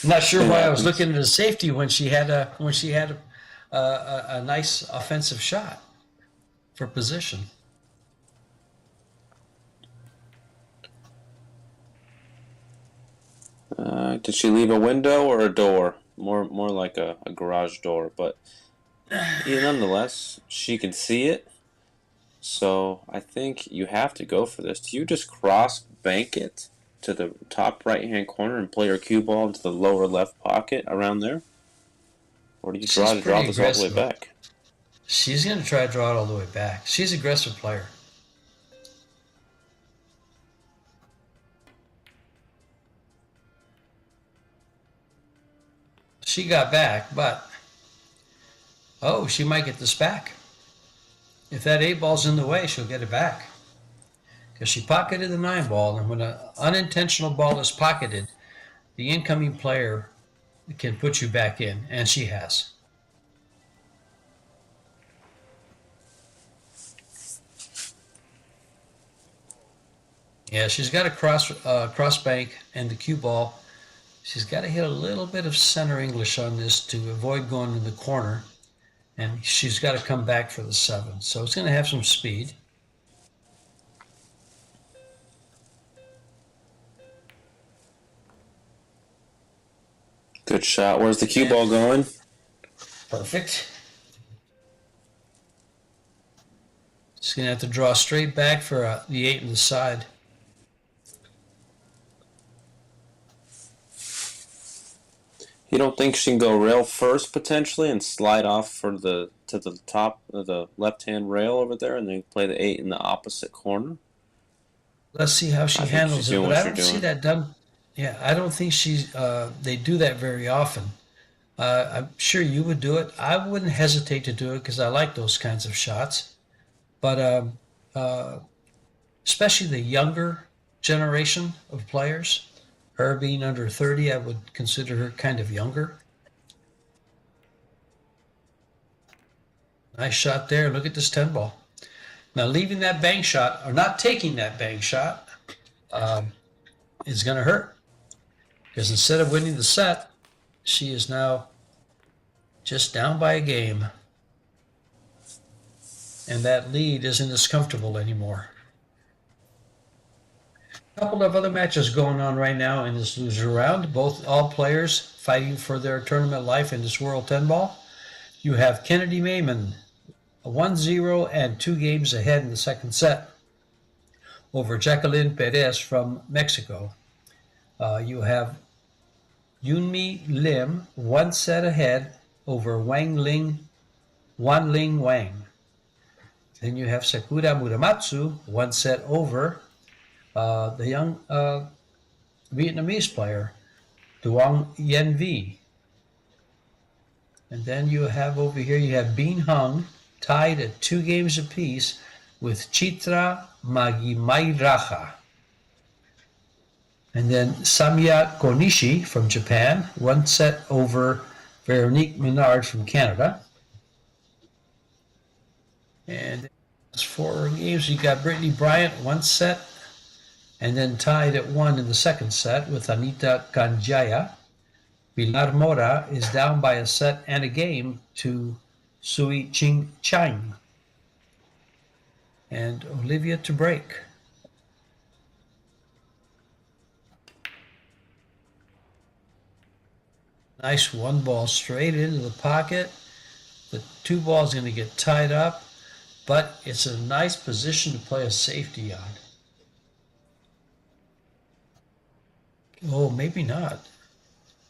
Not sure why I was looking at the safety when she had a nice offensive shot for position. Did she leave a window or a door? More like a garage door, but nonetheless, she can see it. So I think you have to go for this. Do you just cross bank it to the top right-hand corner and play your cue ball into the lower left pocket around there? Or do you try to draw this all the way back? She's going to try to draw it all the way back. She's an aggressive player. She got back, but she might get this back. If that 8 ball's in the way, she'll get it back. Because she pocketed the 9 ball, and when an unintentional ball is pocketed, the incoming player can put you back in, and she has. Yeah, she's got a cross bank and the cue ball. She's got to hit a little bit of center English on this to avoid going to the corner. And she's got to come back for the 7. So it's going to have some speed. Good shot. Where's the cue ball going? Perfect. She's going to have to draw straight back for the 8 on the side. You don't think she can go rail first potentially and slide off to the top of the left-hand rail over there, and then play the 8 in the opposite corner? Let's see how she handles it, but I don't see that done. Yeah, I don't think they do that very often. I'm sure you would do it. I wouldn't hesitate to do it because I like those kinds of shots. But especially the younger generation of players, her being under 30, I would consider her kind of younger. Nice shot there. Look at this 10 ball. Now, leaving that bank shot, or not taking that bank shot, is going to hurt. Because instead of winning the set, she is now just down by a game. And that lead isn't as comfortable anymore. A couple of other matches going on right now in this loser round. All players fighting for their tournament life in this World 10 Ball. You have Kennedy Mayman 1-0 and 2 games ahead in the second set over Jacqueline Perez from Mexico. You have Yunmi Lim 1 set ahead over Wanling Wang. Then you have Sakura Muramatsu 1 set over the young Vietnamese player Duong Yen Vi. And then you have over here, you have Bean Hung tied at 2 games apiece with Chitra Magimairaha. And then Samya Konishi from Japan, 1 set over Veronique Menard from Canada. And that's 4 games. You got Brittany Bryant, 1 set, and then tied at 1 in the second set with Anita Kanjaya. Pilar Mora is down by a set and a game to Sui Ching Chang. And Olivia to break. Nice 1 ball straight into the pocket. The 2 balls going to get tied up, but it's a nice position to play a safety on. Oh, maybe not.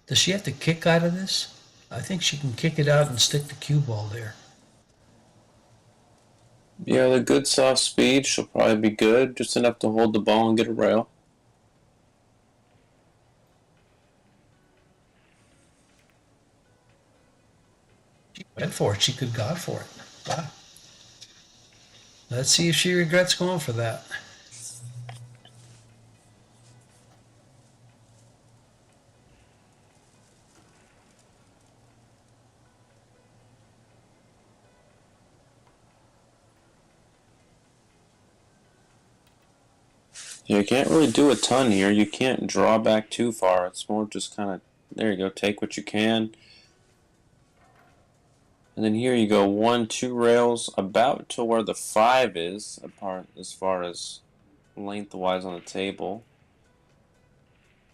Does she have to kick out of this? I think she can kick it out and stick the cue ball there. Yeah, the good soft speed, she'll probably be good. Just enough to hold the ball and get a rail. She went for it. She could go for it. Wow. Let's see if she regrets going for that. You can't really do a ton here. You can't draw back too far. It's more just kind of, there you go, take what you can. And then here you go, 1, 2 rails about to where the 5 is, apart as far as lengthwise on the table.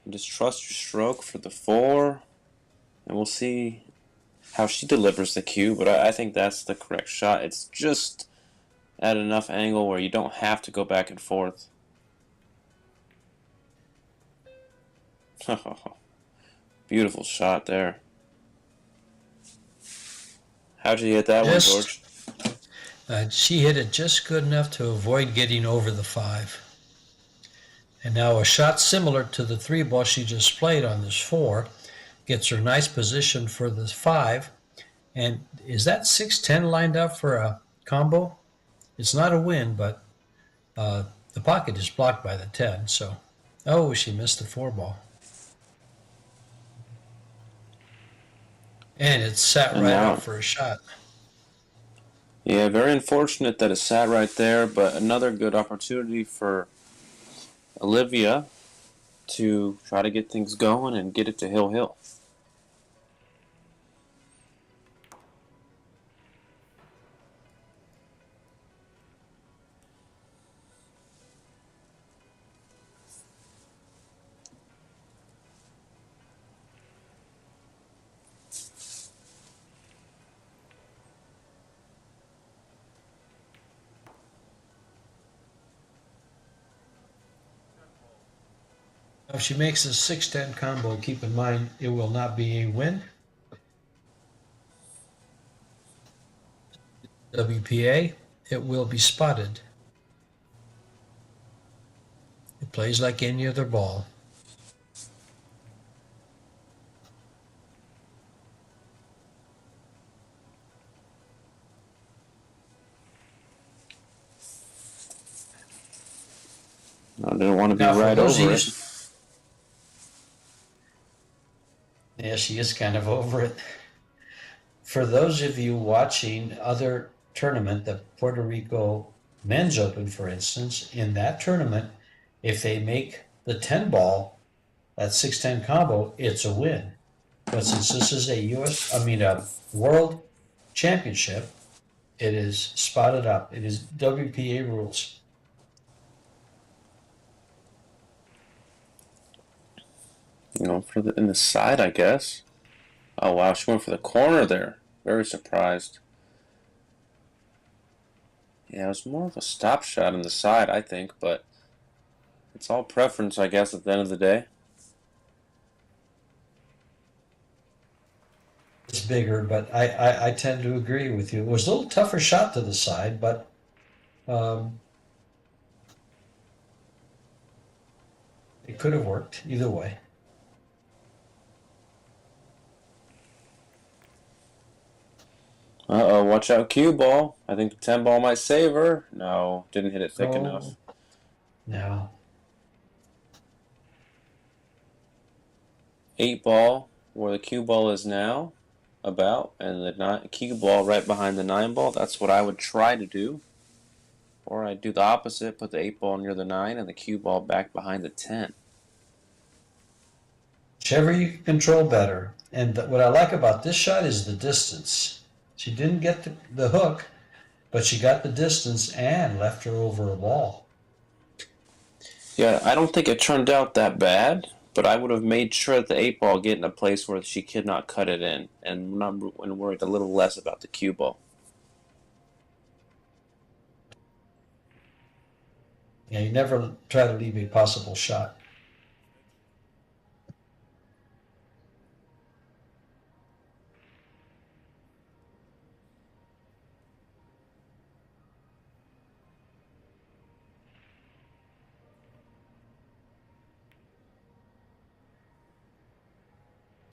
And just trust your stroke for the 4, and we'll see how she delivers the cue, but I think that's the correct shot. It's just at enough angle where you don't have to go back and forth. Beautiful shot there. How'd you hit that one, George? She hit it just good enough to avoid getting over the 5. And now a shot similar to the 3 ball she just played on this 4 gets her nice position for this 5. And is that 6-10 lined up for a combo? It's not a win, but the pocket is blocked by the 10. So, oh, she missed the 4 ball. And it sat right out for a shot. Yeah, very unfortunate that it sat right there, but another good opportunity for Olivia to try to get things going and get it to Hill. If she makes a 6-10 combo, keep in mind it will not be a win. WPA, it will be spotted. It plays like any other ball. I didn't want to be right over it. Yeah, she is kind of over it. For those of you watching other tournament, the Puerto Rico Men's Open, for instance, in that tournament, if they make the 10 ball, that 6-10 combo, it's a win. But since this is a World Championship, it is spotted up. It is WPA rules. You know, in the side, I guess. Oh, wow, she went for the corner there. Very surprised. Yeah, it was more of a stop shot on the side, I think, but it's all preference, I guess, at the end of the day. It's bigger, but I tend to agree with you. It was a little tougher shot to the side, but it could have worked either way. Uh-oh, watch out, cue ball. I think the 10 ball might save her. No, didn't hit it thick Oh, enough. no. 8 ball, where the cue ball is now, about, and the cue ball right behind the 9 ball. That's what I would try to do. Or I'd do the opposite, put the 8 ball near the 9 and the cue ball back behind the 10. Whichever you can control better. And what I like about this shot is the distance. She didn't get the hook, but she got the distance and left her over a ball. Yeah, I don't think it turned out that bad, but I would have made sure that the 8 ball get in a place where she could not cut it in, and worried a little less about the cue ball. Yeah, you never try to leave a possible shot.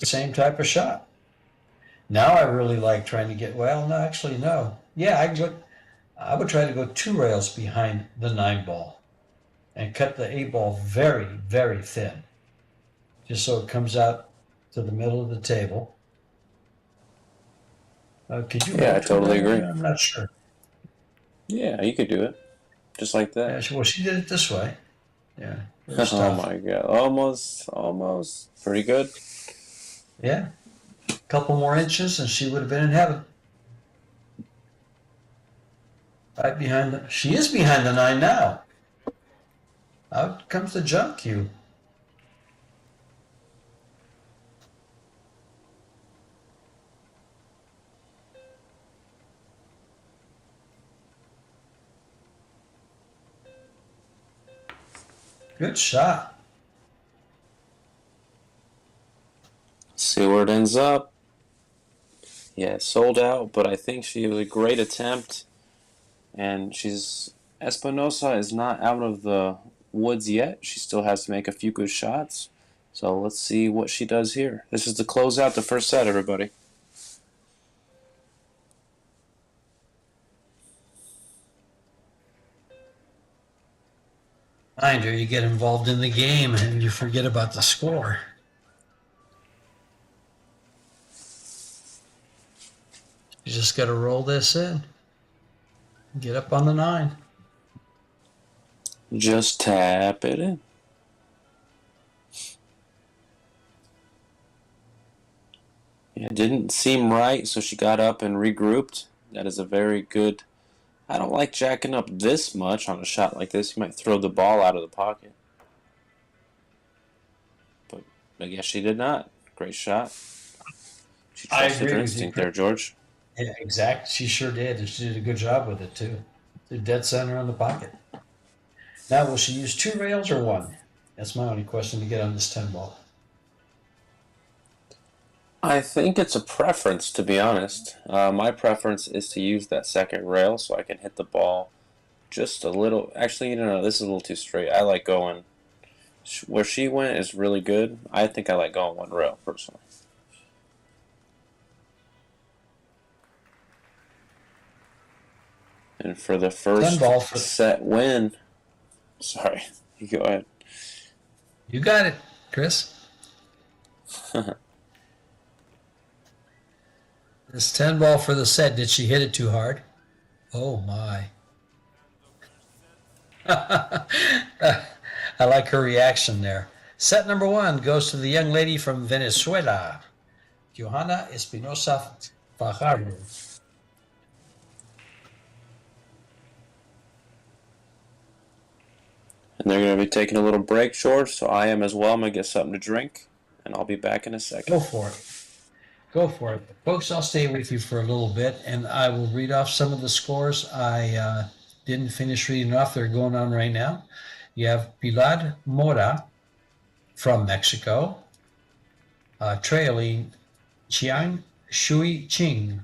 Same type of shot. Now I really like trying to get, well, no, actually, no. Yeah, I would try to go 2 rails behind the 9 ball and cut the 8 ball very, very thin, just so it comes out to the middle of the table. Could you? Yeah, I totally agree. I'm not sure. Yeah, you could do it. Just like that. Yeah, well, she did it this way. Yeah. Oh my god. Almost. Pretty good. Yeah. A couple more inches and she would have been in heaven. Right behind she is behind the 9 now. Out comes the jump cue. Good shot. See where it ends up. Yeah, sold out, but I think she was a great attempt. And Espinoza is not out of the woods yet. She still has to make a few good shots. So let's see what she does here. This is to close out the first set, everybody. Mind you, you get involved in the game and you forget about the score. You just got to roll this in. Get up on the 9. Just tap it in. Yeah, it didn't seem right, so she got up and regrouped. That is a very good... I don't like jacking up this much on a shot like this. You might throw the ball out of the pocket. But I guess she did not. Great shot. She trusted her instinct there, George. Yeah, exactly. She sure did. And she did a good job with it, too. The dead center on the pocket. Now, will she use 2 rails or 1? That's my only question to get on this 10 ball. I think it's a preference, to be honest. My preference is to use that second rail so I can hit the ball just a little. Actually, no, this is a little too straight. I like going. Where she went is really good. I think I like going 1 rail, personally. And for the first set win, sorry, you go ahead. You got it, Chris. This 10 ball for the set, did she hit it too hard? Oh my. I like her reaction there. Set number 1 goes to the young lady from Venezuela, Johanna Espinoza Fajardo. And they're going to be taking a little break, George, so I am as well. I'm going to get something to drink, and I'll be back in a second. Go for it. Go for it. Folks, I'll stay with you for a little bit, and I will read off some of the scores I didn't finish reading off that are going on right now. You have Pilar Mora from Mexico, trailing Chiang Shui Ching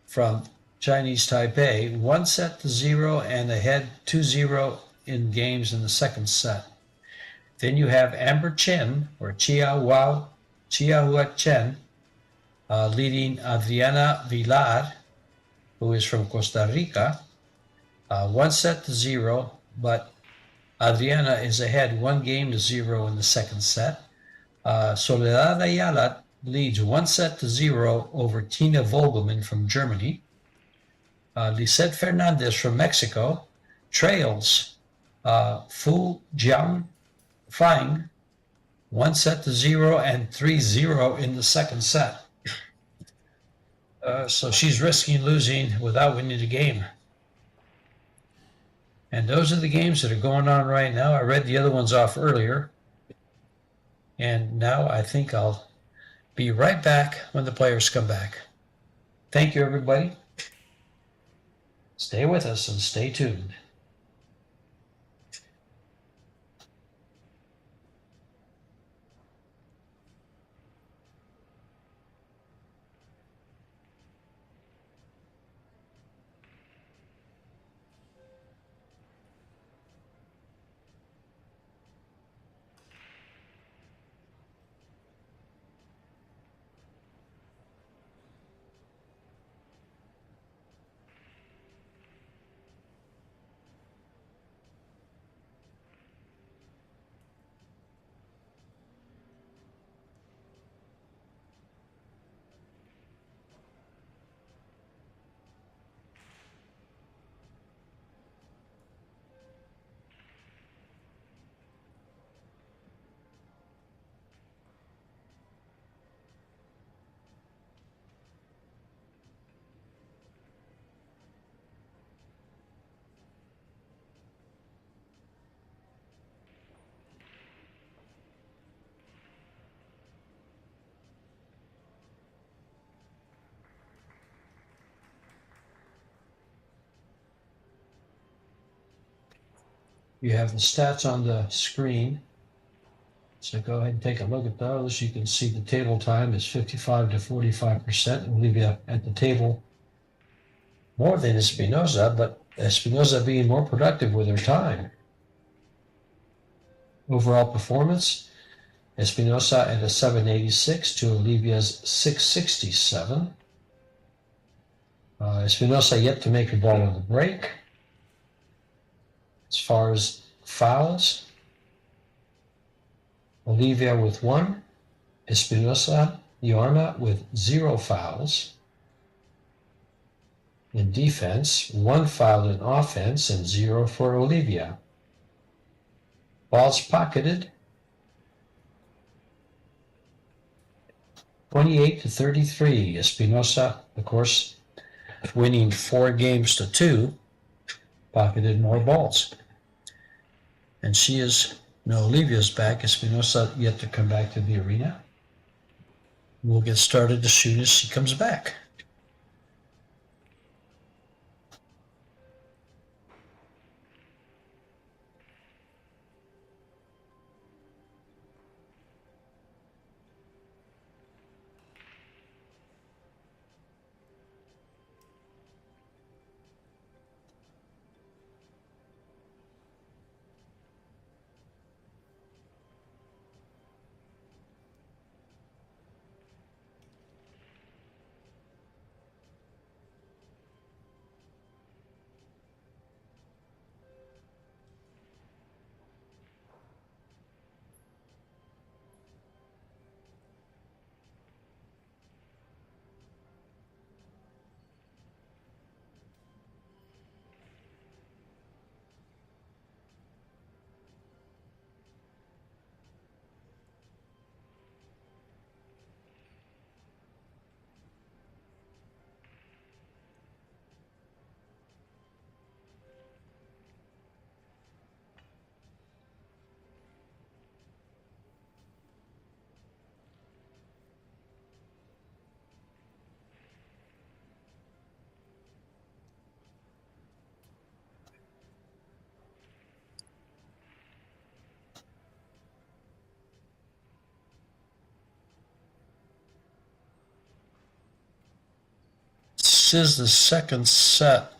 from Chinese Taipei, 1-0 and ahead 2-0 in games in the second set. Then you have Amber Chen, or Chiahua Chen, leading Adriana Villar, who is from Costa Rica, 1-0, but Adriana is ahead 1-0 in the second set. Soledad Ayala leads 1-0 over Tina Vogelman from Germany. Lisette Fernandez from Mexico trails Fu Jiang Fang 1-0 and 3-0 in the second set. So she's risking losing without winning the game. And those are the games that are going on right now. I read the other ones off earlier. And now I think I'll be right back when the players come back. Thank you, everybody. Stay with us and stay tuned. You have the stats on the screen. So go ahead and take a look at those. You can see the table time is 55 to 45%. Olivia at the table more than Espinoza, but Espinoza being more productive with her time. Overall performance, Espinoza at a 786 to Olivia's 667. Espinoza yet to make a ball on the break. As far as fouls, Olivia with 1, Espinoza Yorna with 0 fouls. In defense, 1 foul in offense and 0 for Olivia. Balls pocketed, 28 to 33. Espinoza, of course, winning 4 games to 2, pocketed more balls. And she is, no, Olivia's back. Espinoza yet to come back to the arena. We'll get started as soon as she comes back. This is the second set.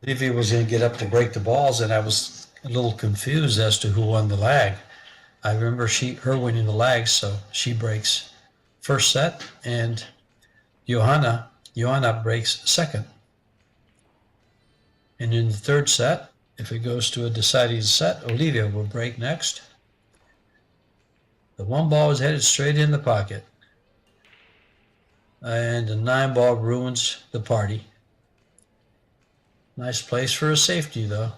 Olivia was going to get up to break the balls, and I was a little confused as to who won the lag. I remember her winning the lag, so she breaks first set, and Johanna breaks second. And in the third set, if it goes to a deciding set, Olivia will break next. The 1 ball is headed straight in the pocket. And the 9 ball ruins the party. Nice place for a safety, though.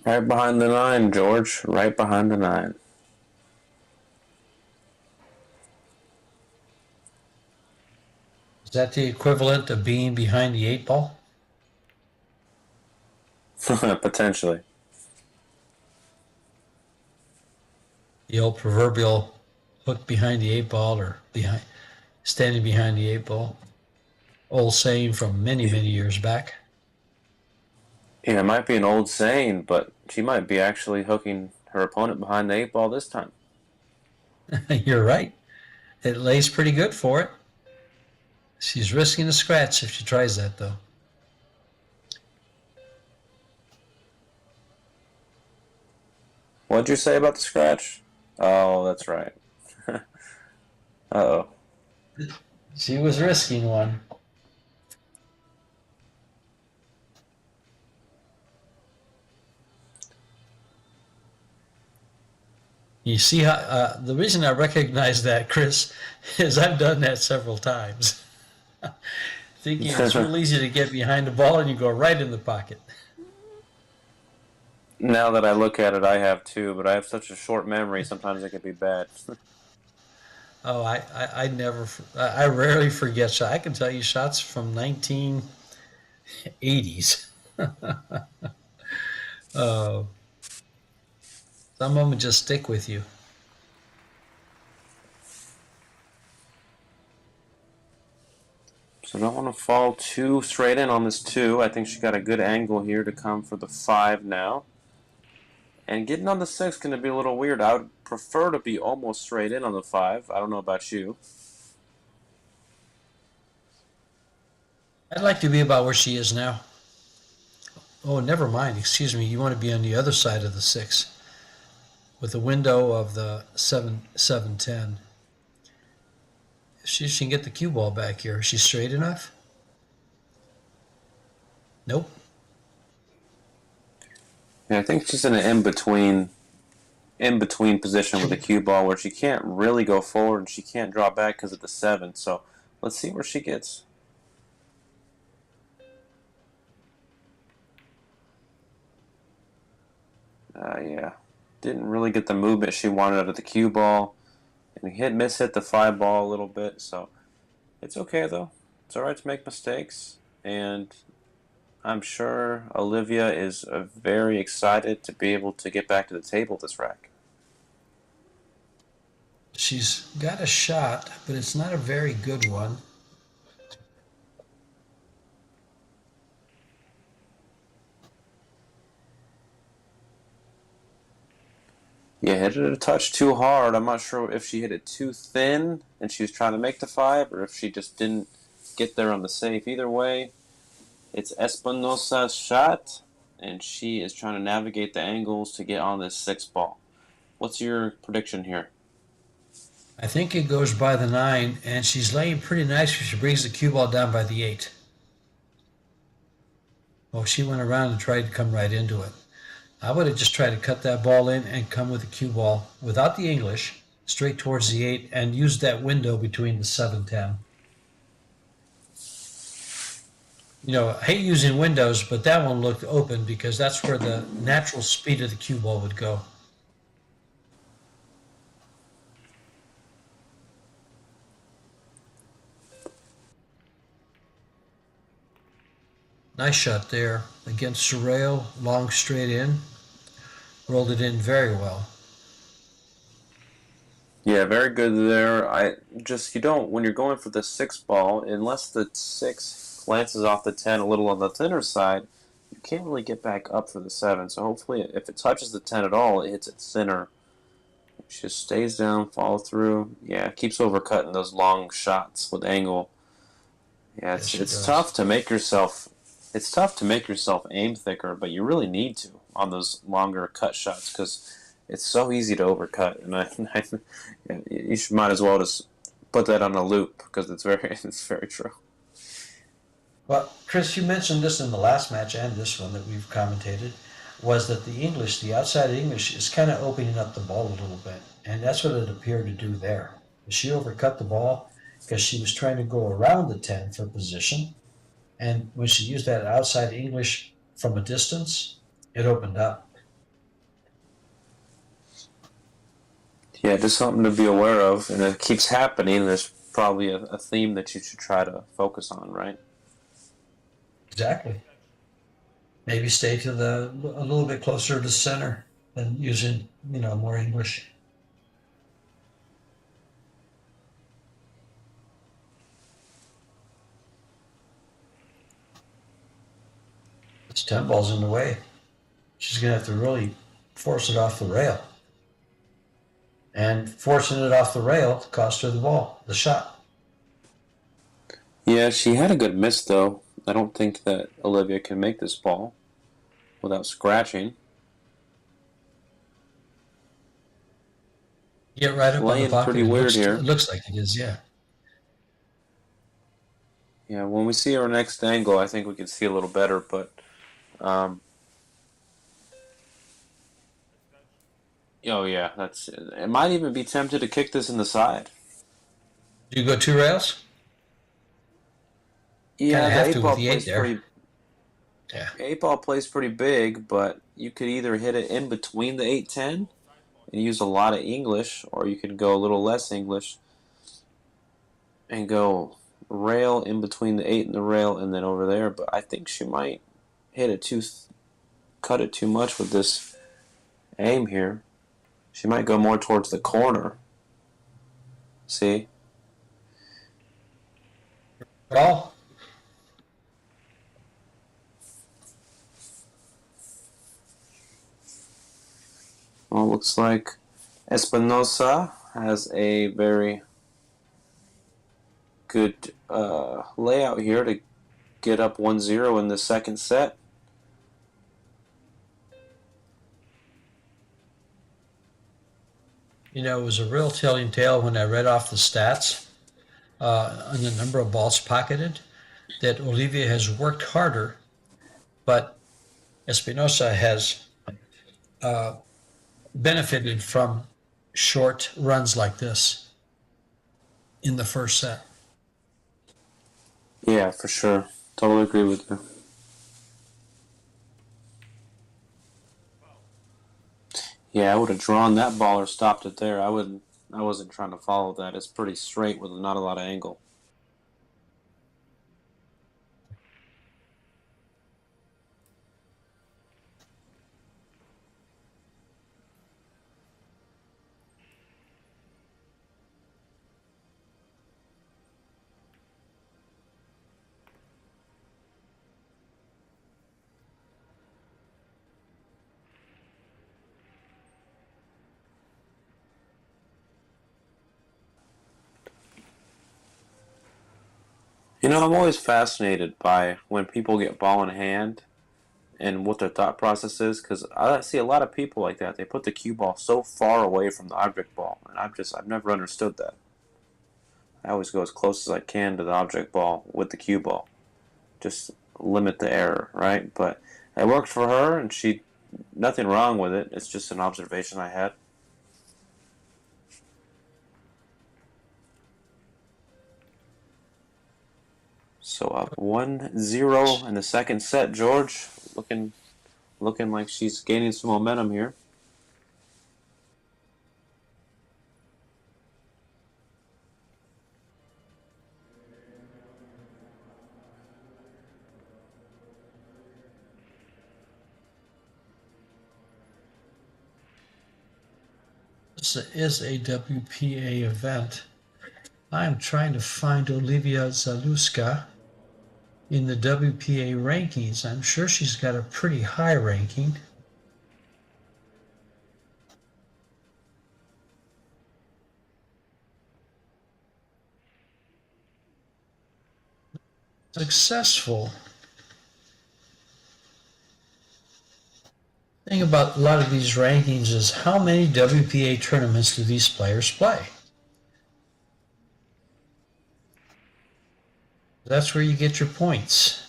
Right behind the 9, George. Right behind the 9. Is that the equivalent of being behind the 8 ball? Potentially. The old proverbial hook behind the 8 ball, or standing behind the 8 ball. Old saying from many, many years back. Yeah, it might be an old saying, but she might be actually hooking her opponent behind the 8 ball this time. You're right. It lays pretty good for it. She's risking a scratch if she tries that, though. What'd you say about the scratch? Oh, that's right. Uh-oh. She was risking one. You see how the reason I recognize that, Chris, is I've done that several times. Thinking it's real easy to get behind the ball and you go right in the pocket. Now that I look at it, I have too, but I have such a short memory, sometimes it can be bad. Oh, I rarely forget shots. I can tell you shots from 1980s. Oh, some of them just stick with you. So don't want to fall too straight in on this 2. I think she got a good angle here to come for the 5 now. And getting on the 6 is going to be a little weird. I would prefer to be almost straight in on the 5. I don't know about you. I'd like to be about where she is now. Oh, never mind. Excuse me. You want to be on the other side of the 6 with the window of the 7-10. If she can get the cue ball back here, is she straight enough? Nope. Yeah, I think she's in an in-between position with the cue ball where she can't really go forward and she can't draw back because of the 7. So let's see where she gets. Yeah, didn't really get the movement she wanted out of the cue ball. And miss hit the 5 ball a little bit, so it's okay though. It's alright to make mistakes, and I'm sure Olivia is very excited to be able to get back to the table this rack. She's got a shot, but it's not a very good one. Yeah, hit it a touch too hard. I'm not sure if she hit it too thin and she was trying to make the 5, or if she just didn't get there on the safe. Either way, it's ESPINOZA's shot, and she is trying to navigate the angles to get on this 6 ball. What's your prediction here? I think it goes by the 9, and she's laying pretty nice when she brings the cue ball down by the 8. Oh, she went around and tried to come right into it. I would have just tried to cut that ball in and come with the cue ball without the English straight towards the 8 and use that window between the 7-10. You know, I hate using windows, but that one looked open because that's where the natural speed of the cue ball would go. Nice shot there against Sorreo, long straight in. Rolled it in very well. Yeah, very good there. You don't, when you're going for the 6 ball, unless the 6 glances off the 10 a little on the thinner side, you can't really get back up for the 7. So hopefully, if it touches the 10 at all, it hits its center. It just stays down, follow through. Yeah, it keeps overcutting those long shots with angle. Yeah, it's tough to make yourself. It's tough to make yourself aim thicker, but you really need to on those longer cut shots because it's so easy to overcut. And might as well just put that on a loop because it's very true. Well, Chris, you mentioned this in the last match and this one that we've commentated, was that the outside English, is kind of opening up the ball a little bit. And that's what it appeared to do there. She overcut the ball because she was trying to go around the 10 for position. And when she used that outside English from a distance, it opened up. Yeah, just something to be aware of. And it keeps happening. There's probably a theme that you should try to focus on, right? Exactly. Maybe stay to a little bit closer to the center than using, more English. It's 10 balls in the way. She's going to have to really force it off the rail. And forcing it off the rail cost her the ball, the shot. Yeah, she had a good miss, though. I don't think that Olivia can make this ball without scratching. Get right up on the pocket. Pretty weird here. It looks like it is, yeah. Yeah, when we see our next angle, I think we can see a little better, but oh yeah, that's it. Might even be tempted to kick this in the side. Do you go 2 rails? Yeah, the 8-ball plays pretty. Yeah, 8-ball plays pretty big, but you could either hit it in between the 8-10 and use a lot of English, or you could go a little less English and go rail in between the 8 and the rail, and then over there. But I think she might hit it cut it too much with this aim here. She might go more towards the corner. See? Well, looks like ESPINOZA has a very good layout here to get up 1-0 in the second set. it was a real telling tale when I read off the stats on the number of balls pocketed that Olivia has worked harder, but ESPINOZA has benefited from short runs like this in the first set. Yeah, for sure. Totally agree with you. Yeah, I would have drawn that ball or stopped it there. I wasn't trying to follow that. It's pretty straight with not a lot of angle. I'm always fascinated by when people get ball in hand and what their thought process is, because I see a lot of people like that. They put the cue ball so far away from the object ball, and I've never understood that. I always go as close as I can to the object ball with the cue ball. Just limit the error, right? But it worked for her, and nothing wrong with it. It's just an observation I had. So up 1-0 in the second set, George. Looking like she's gaining some momentum here. This is a WPA event. I'm trying to find Olivia ZALEWSKA. in the WPA rankings. I'm sure she's got a pretty high ranking. Successful. The thing about a lot of these rankings is how many WPA tournaments do these players play? That's where you get your points.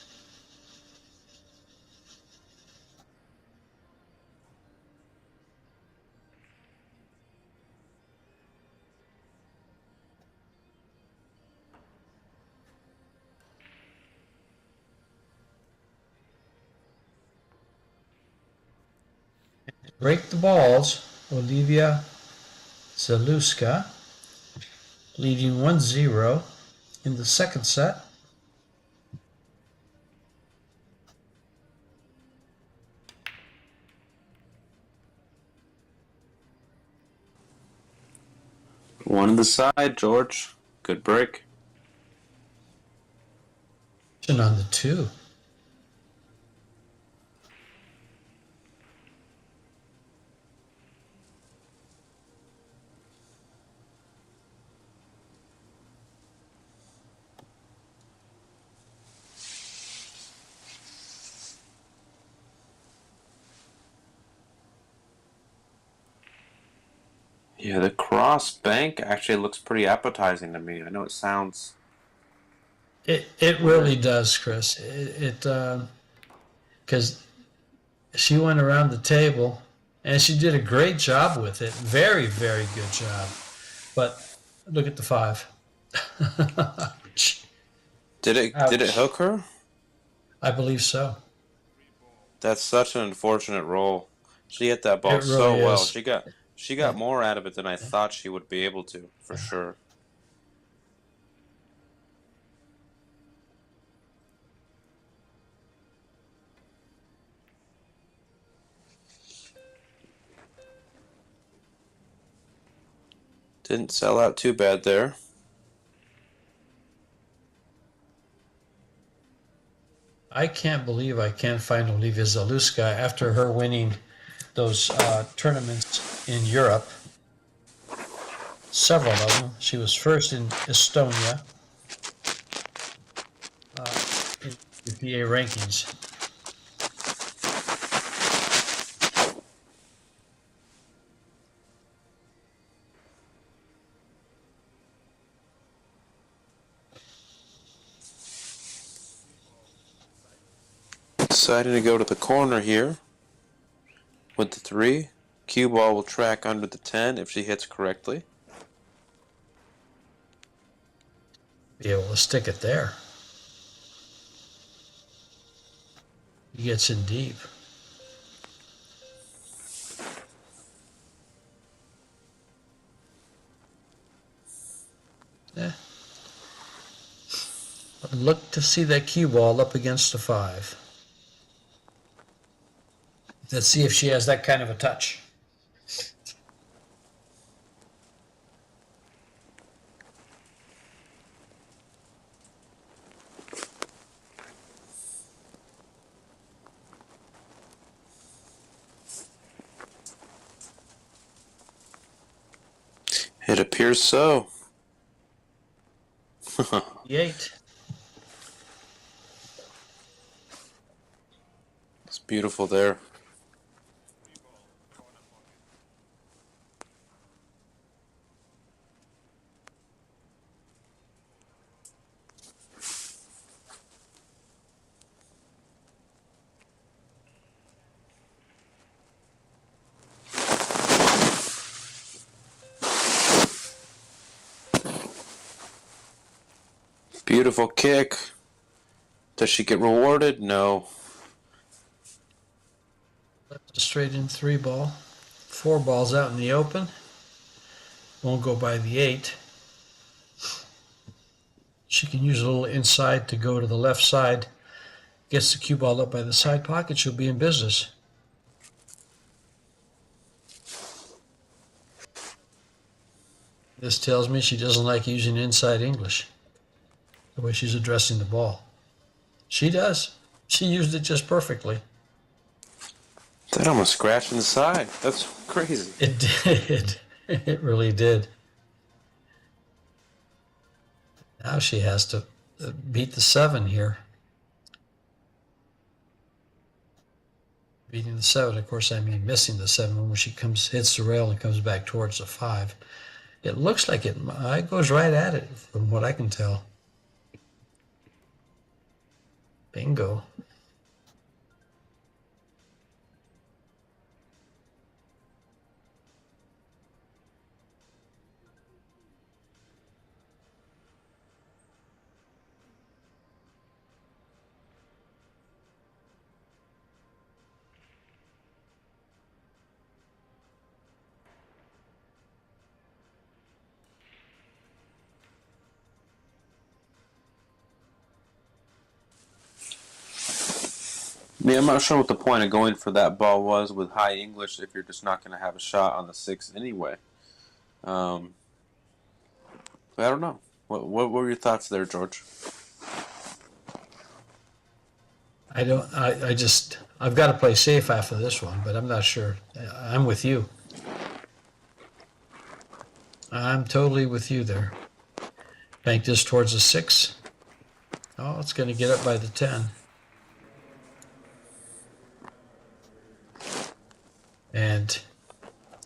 Break the balls, Olivia ZALEWSKA, leading 1-0 in the second set. One on the side, George. Good break. On the 2. Yeah, the cross bank actually looks pretty appetizing to me. I know it sounds... It really does, Chris. Because she went around the table and she did a great job with it. Very, very good job. But look at the 5. Did it hook her? I believe so. That's such an unfortunate roll. She hit that ball It really so well. is. She got more out of it than I thought she would be able to, for sure. Didn't sell out too bad there. I can't believe I can't find Olivia ZALEWSKA after her winning those tournaments in Europe. Several of them. She was first in Estonia in the PA rankings. Deciding to go to the corner here with the 3. Cue ball will track under the 10 if she hits correctly. Be able to stick it there. He gets in deep. Yeah. Look to see that cue ball up against the 5. Let's see if she has that kind of a touch. It appears so. The 8. It's beautiful there. Beautiful kick. Does she get rewarded? No. Straight in 3 ball. 4 balls out in the open. Won't go by the 8. She can use a little inside to go to the left side. Gets the cue ball up by the side pocket, she'll be in business. This tells me she doesn't like using inside English, the way she's addressing the ball. She does. She used it just perfectly. That almost scratched inside. That's crazy. It did. It really did. Now she has to beat the 7 here. Beating the 7, of course, I mean missing the 7 when she hits the rail and comes back towards the 5. It looks like it goes right at it from what I can tell. Bingo. Yeah, I'm not sure what the point of going for that ball was with high English if you're just not going to have a shot on the 6 anyway. But I don't know. What were your thoughts there, George? I've got to play safe after this one, but I'm not sure. I'm with you. I'm totally with you there. Bank this towards the 6. Oh, it's going to get up by the 10. And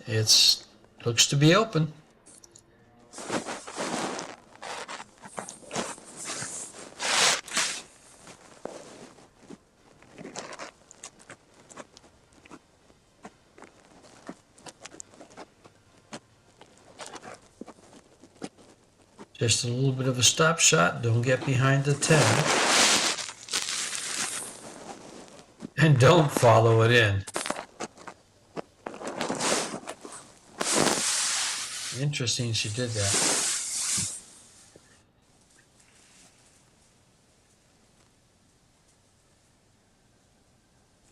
it looks to be open. Just a little bit of a stop shot. Don't get behind the 10. And don't follow it in. Interesting she did that.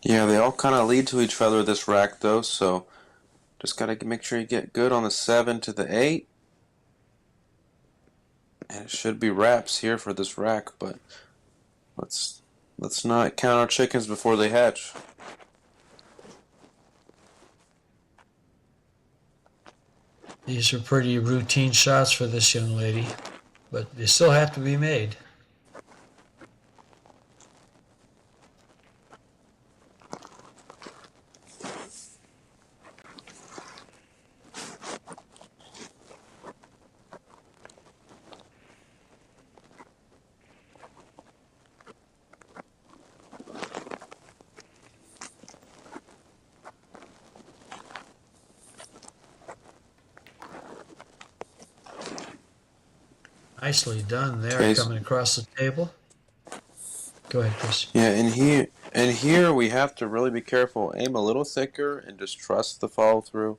Yeah, they all kind of lead to each other this rack, though, so just got to make sure you get good on the 7 to the 8. And it should be wraps here for this rack, but let's not count our chickens before they hatch. These are pretty routine shots for this young lady, but they still have to be made. Nicely done there, Okay. coming across the table. Go ahead, Chris. Yeah, and here we have to really be careful. Aim a little thicker and just trust the follow through.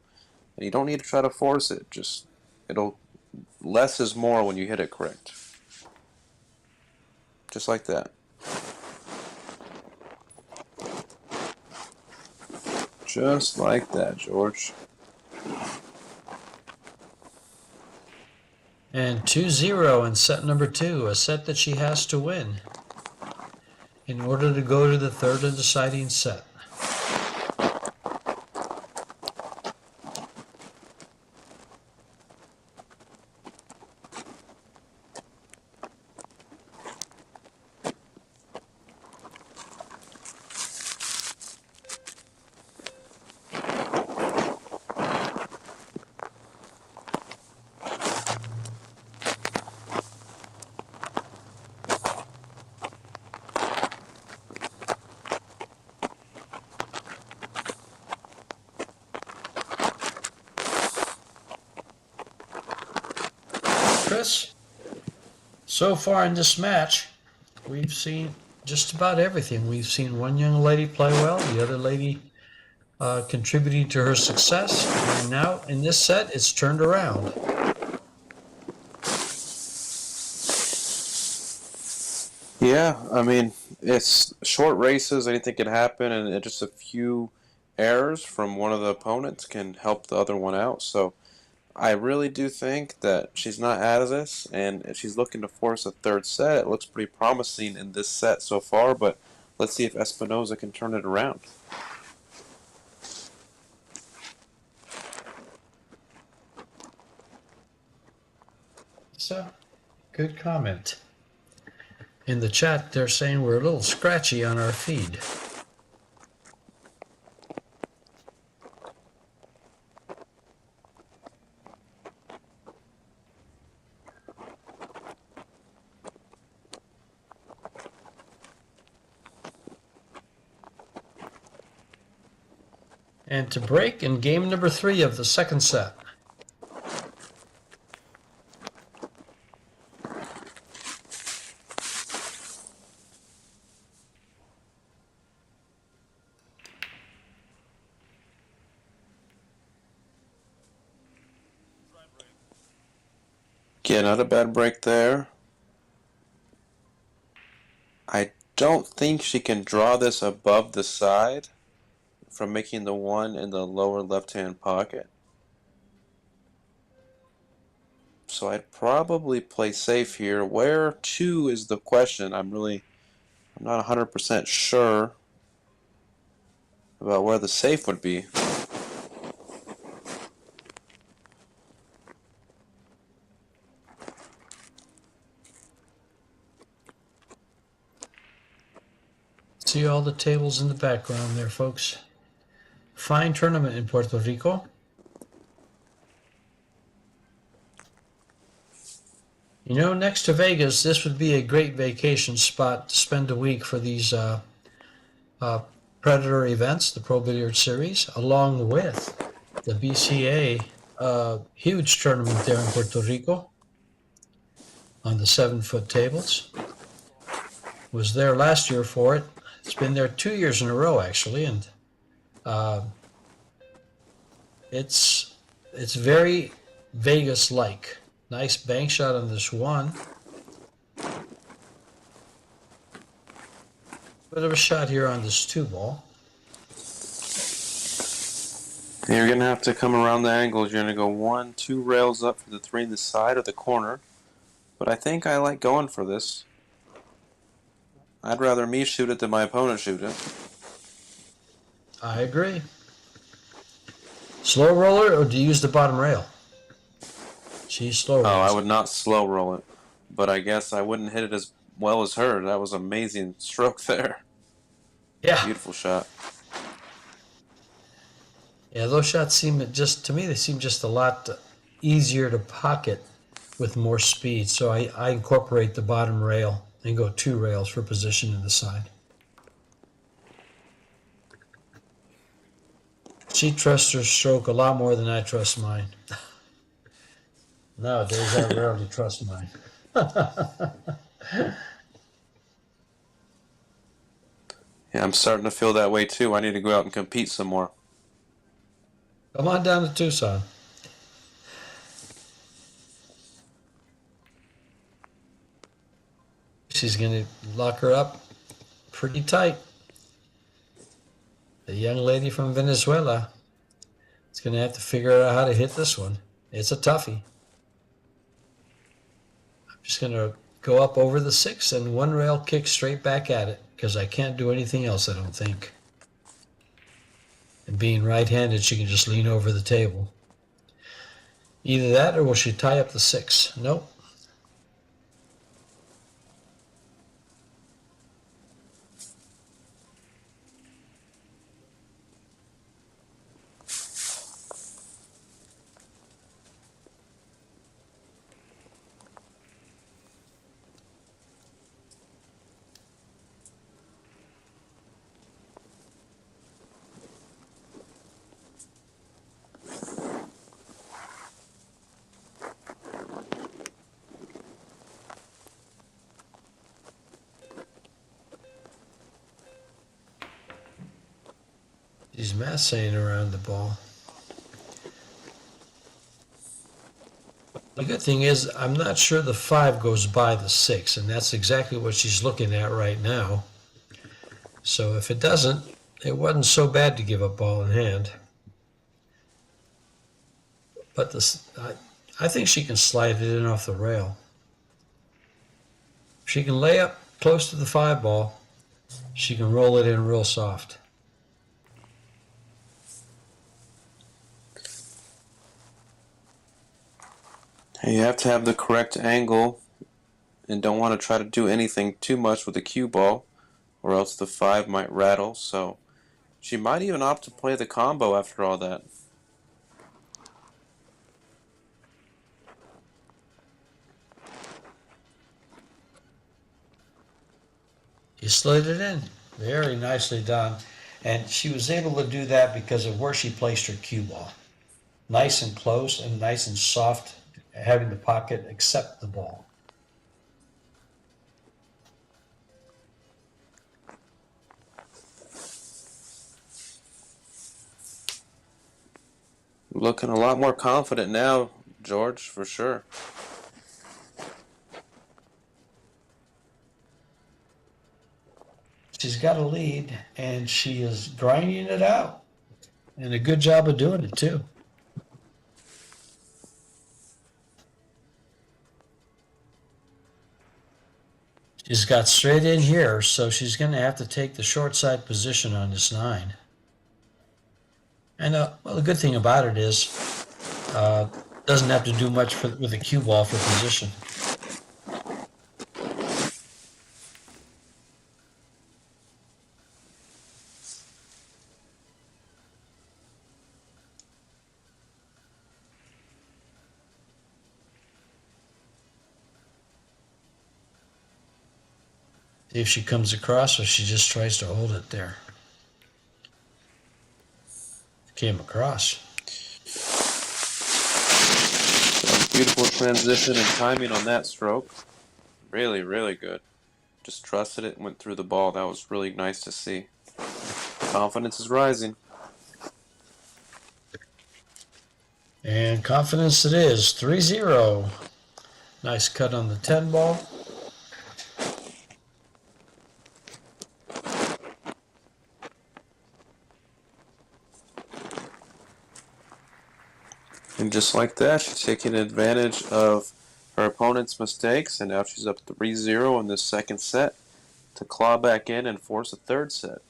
And you don't need to try to force it. Just less is more when you hit it correct. Just like that. Just like that, George. And 2-0 in set number 2, a set that she has to win in order to go to the third and deciding set. Chris, so far in this match, we've seen just about everything. We've seen one young lady play well, the other lady contributing to her success, and now in this set, it's turned around. Yeah, I mean, it's short races, anything can happen, and just a few errors from one of the opponents can help the other one out. So I really do think that she's not out of this, and if she's looking to force a third set, it looks pretty promising in this set so far, but let's see if Espinoza can turn it around. So, good comment. In the chat, they're saying we're a little scratchy on our feed. And to break in game number 3 of the second set. Yeah, not a bad break there. I don't think she can draw this above the side from making the 1 in the lower left-hand pocket. So I'd probably play safe here. Where to is the question. I'm not 100% sure about where the safe would be. See all the tables in the background there, folks. Fine tournament in Puerto Rico. You know, next to Vegas, this would be a great vacation spot to spend a week for these Predator events, the Pro Billiards Series, along with the BCA huge tournament there in Puerto Rico on the 7-foot tables. Was there last year for it. It's been there 2 years in a row, actually, and it's very Vegas-like. Nice bank shot on this 1. Bit of a shot here on this 2 ball. You're going to have to come around the angles. You're going to go 1, 2 rails up for the 3 in the side of the corner. But I think I like going for this. I'd rather me shoot it than my opponent shoot it. I agree. Slow roller, or do you use the bottom rail? She's slow roller. Oh, I would not slow roll it. But I guess I wouldn't hit it as well as her. That was an amazing stroke there. Yeah. Beautiful shot. Yeah, those shots seem to me, they seem just a lot easier to pocket with more speed. So I incorporate the bottom rail and go 2 rails for position in the side. She trusts her stroke a lot more than I trust mine. Nowadays, I rarely trust mine. Yeah, I'm starting to feel that way too. I need to go out and compete some more. Come on down to Tucson. She's going to lock her up pretty tight. The young lady from Venezuela is going to have to figure out how to hit this one. It's a toughie. I'm just going to go up over the 6 and 1 rail kick straight back at it because I can't do anything else, I don't think. And being right-handed, she can just lean over the table. Either that or will she tie up the 6? Nope. She's massing around the ball. The good thing is, I'm not sure the 5 goes by the 6, and that's exactly what she's looking at right now. So if it doesn't, it wasn't so bad to give up ball in hand. But I think she can slide it in off the rail. If she can lay up close to the 5 ball, she can roll it in real soft. You have to have the correct angle and don't want to try to do anything too much with the cue ball, or else the 5 might rattle. So she might even opt to play the combo after all that. She slid it in. Very nicely done. And she was able to do that because of where she placed her cue ball. Nice and close and nice and soft, having the pocket accept the ball. Looking a lot more confident now, George, for sure. She's got a lead, and she is grinding it out. And a good job of doing it, too. She's got straight in here, so she's going to have to take the short side position on this 9. And well, the good thing about it is, doesn't have to do much with the cue ball for position. See if she comes across or she just tries to hold it there. Came across. Beautiful transition and timing on that stroke. Really, really good. Just trusted it and went through the ball. That was really nice to see. Confidence is rising. And confidence it is. 3-0. Nice cut on the 10 ball. And just like that, she's taking advantage of her opponent's mistakes, and now she's up 3-0 in this second set to claw back in and force a third set.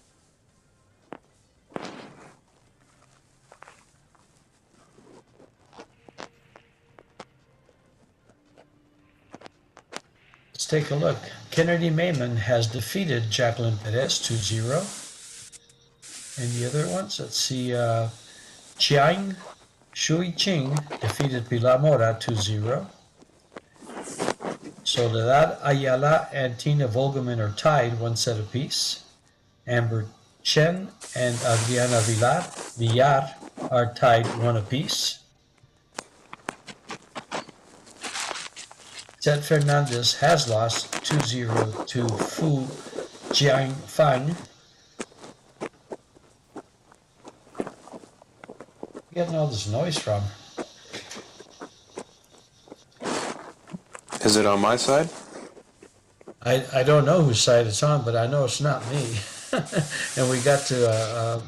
Let's take a look. Kennedy Mayman has defeated Jacqueline Perez 2-0. And the other ones, let's see, Chiang Shui Ching defeated Pilar Mora 2-0. Soledad Ayala and Tina Volgaman are tied 1 set apiece. Amber Chen and Adriana Villar are tied 1 apiece. Ted Fernandez has lost 2-0 to Fu Jiangfang. Getting all this noise from? Is it on my side? I don't know whose side it's on, but I know it's not me. And we got to.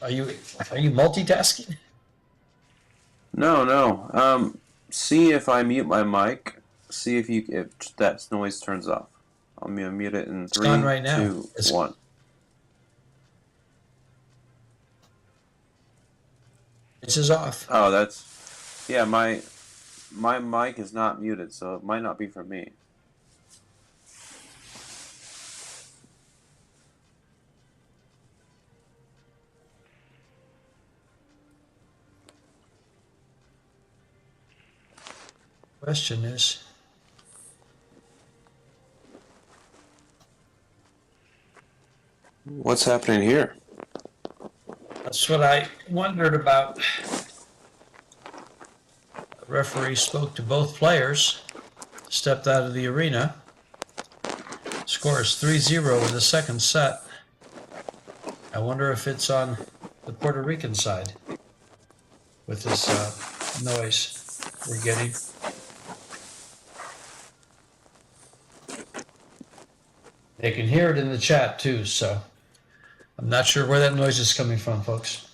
Are you multitasking? No. See if I mute my mic. See if that noise turns off. I'm gonna mute it in 3, right now. 2, 1. This is off. Oh, that's my mic is not muted, so it might not be for me. Question is, What's happening here? that's what I wondered about. The referee spoke to both players, stepped out of the arena. Score is 3-0 in the second set. I wonder if it's on the Puerto Rican side with this noise we're getting. They can hear it in the chat too, so I'm not sure where that noise is coming from, folks.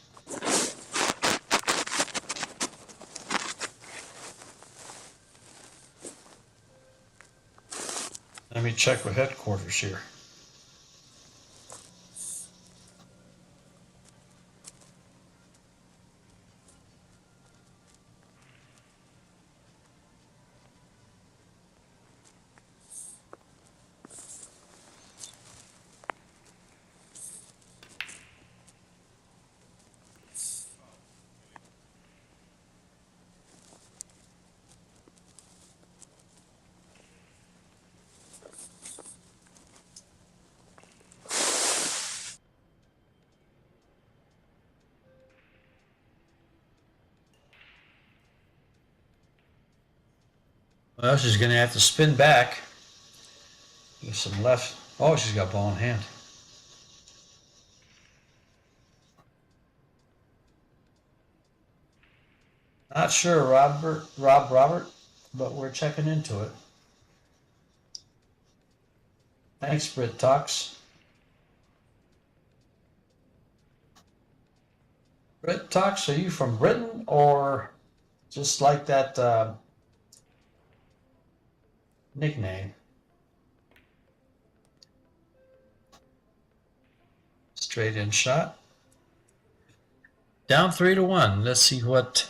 check with headquarters here. Well, she's going to have to spin back. Give some left. Oh, she's got ball in hand. Not sure, Robert, but we're checking into it. Thanks, Brit Talks. Brit Talks, are you from Britain or just like that nickname? Straight in shot. Down 3-1. Let's see what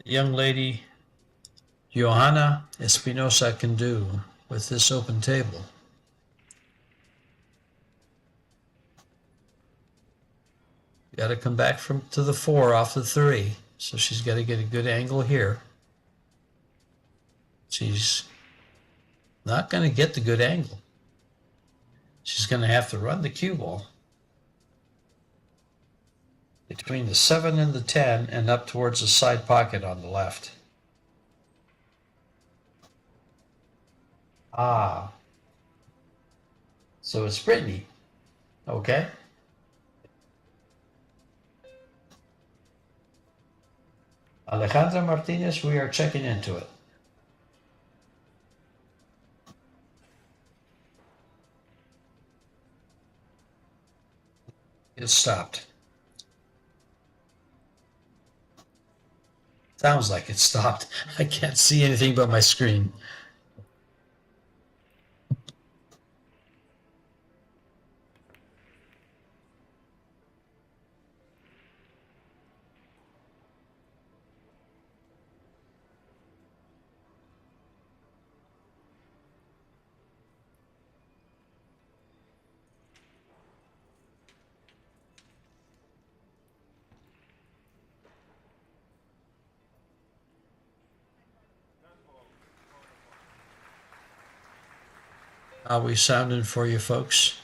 the young lady Johanna Espinosa can do with this open table. Got to come back to the 4 off the 3. So she's got to get a good angle here. She's not going to get the good angle. She's going to have to run the cue ball between the 7 and the 10 and up towards the side pocket on the left. Ah. So it's Brittany. Okay. Alejandra Martinez, we are checking into it. It stopped. Sounds like it stopped. I can't see anything but my screen. How we sounding for you folks?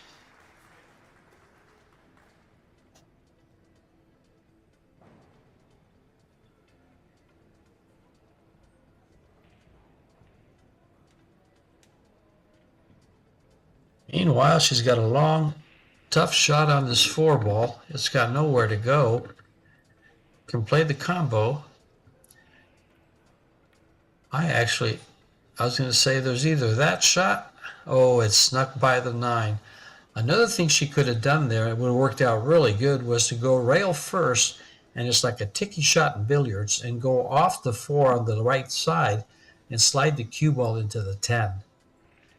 Meanwhile, she's got a long, tough shot on this 4 ball. It's got nowhere to go. Can play the combo. I was going to say there's either that shot. Oh, it snuck by the 9. Another thing she could have done there, it would have worked out really good, was to go rail first, and it's like a ticky shot in billiards, and go off the 4 on the right side and slide the cue ball into the 10.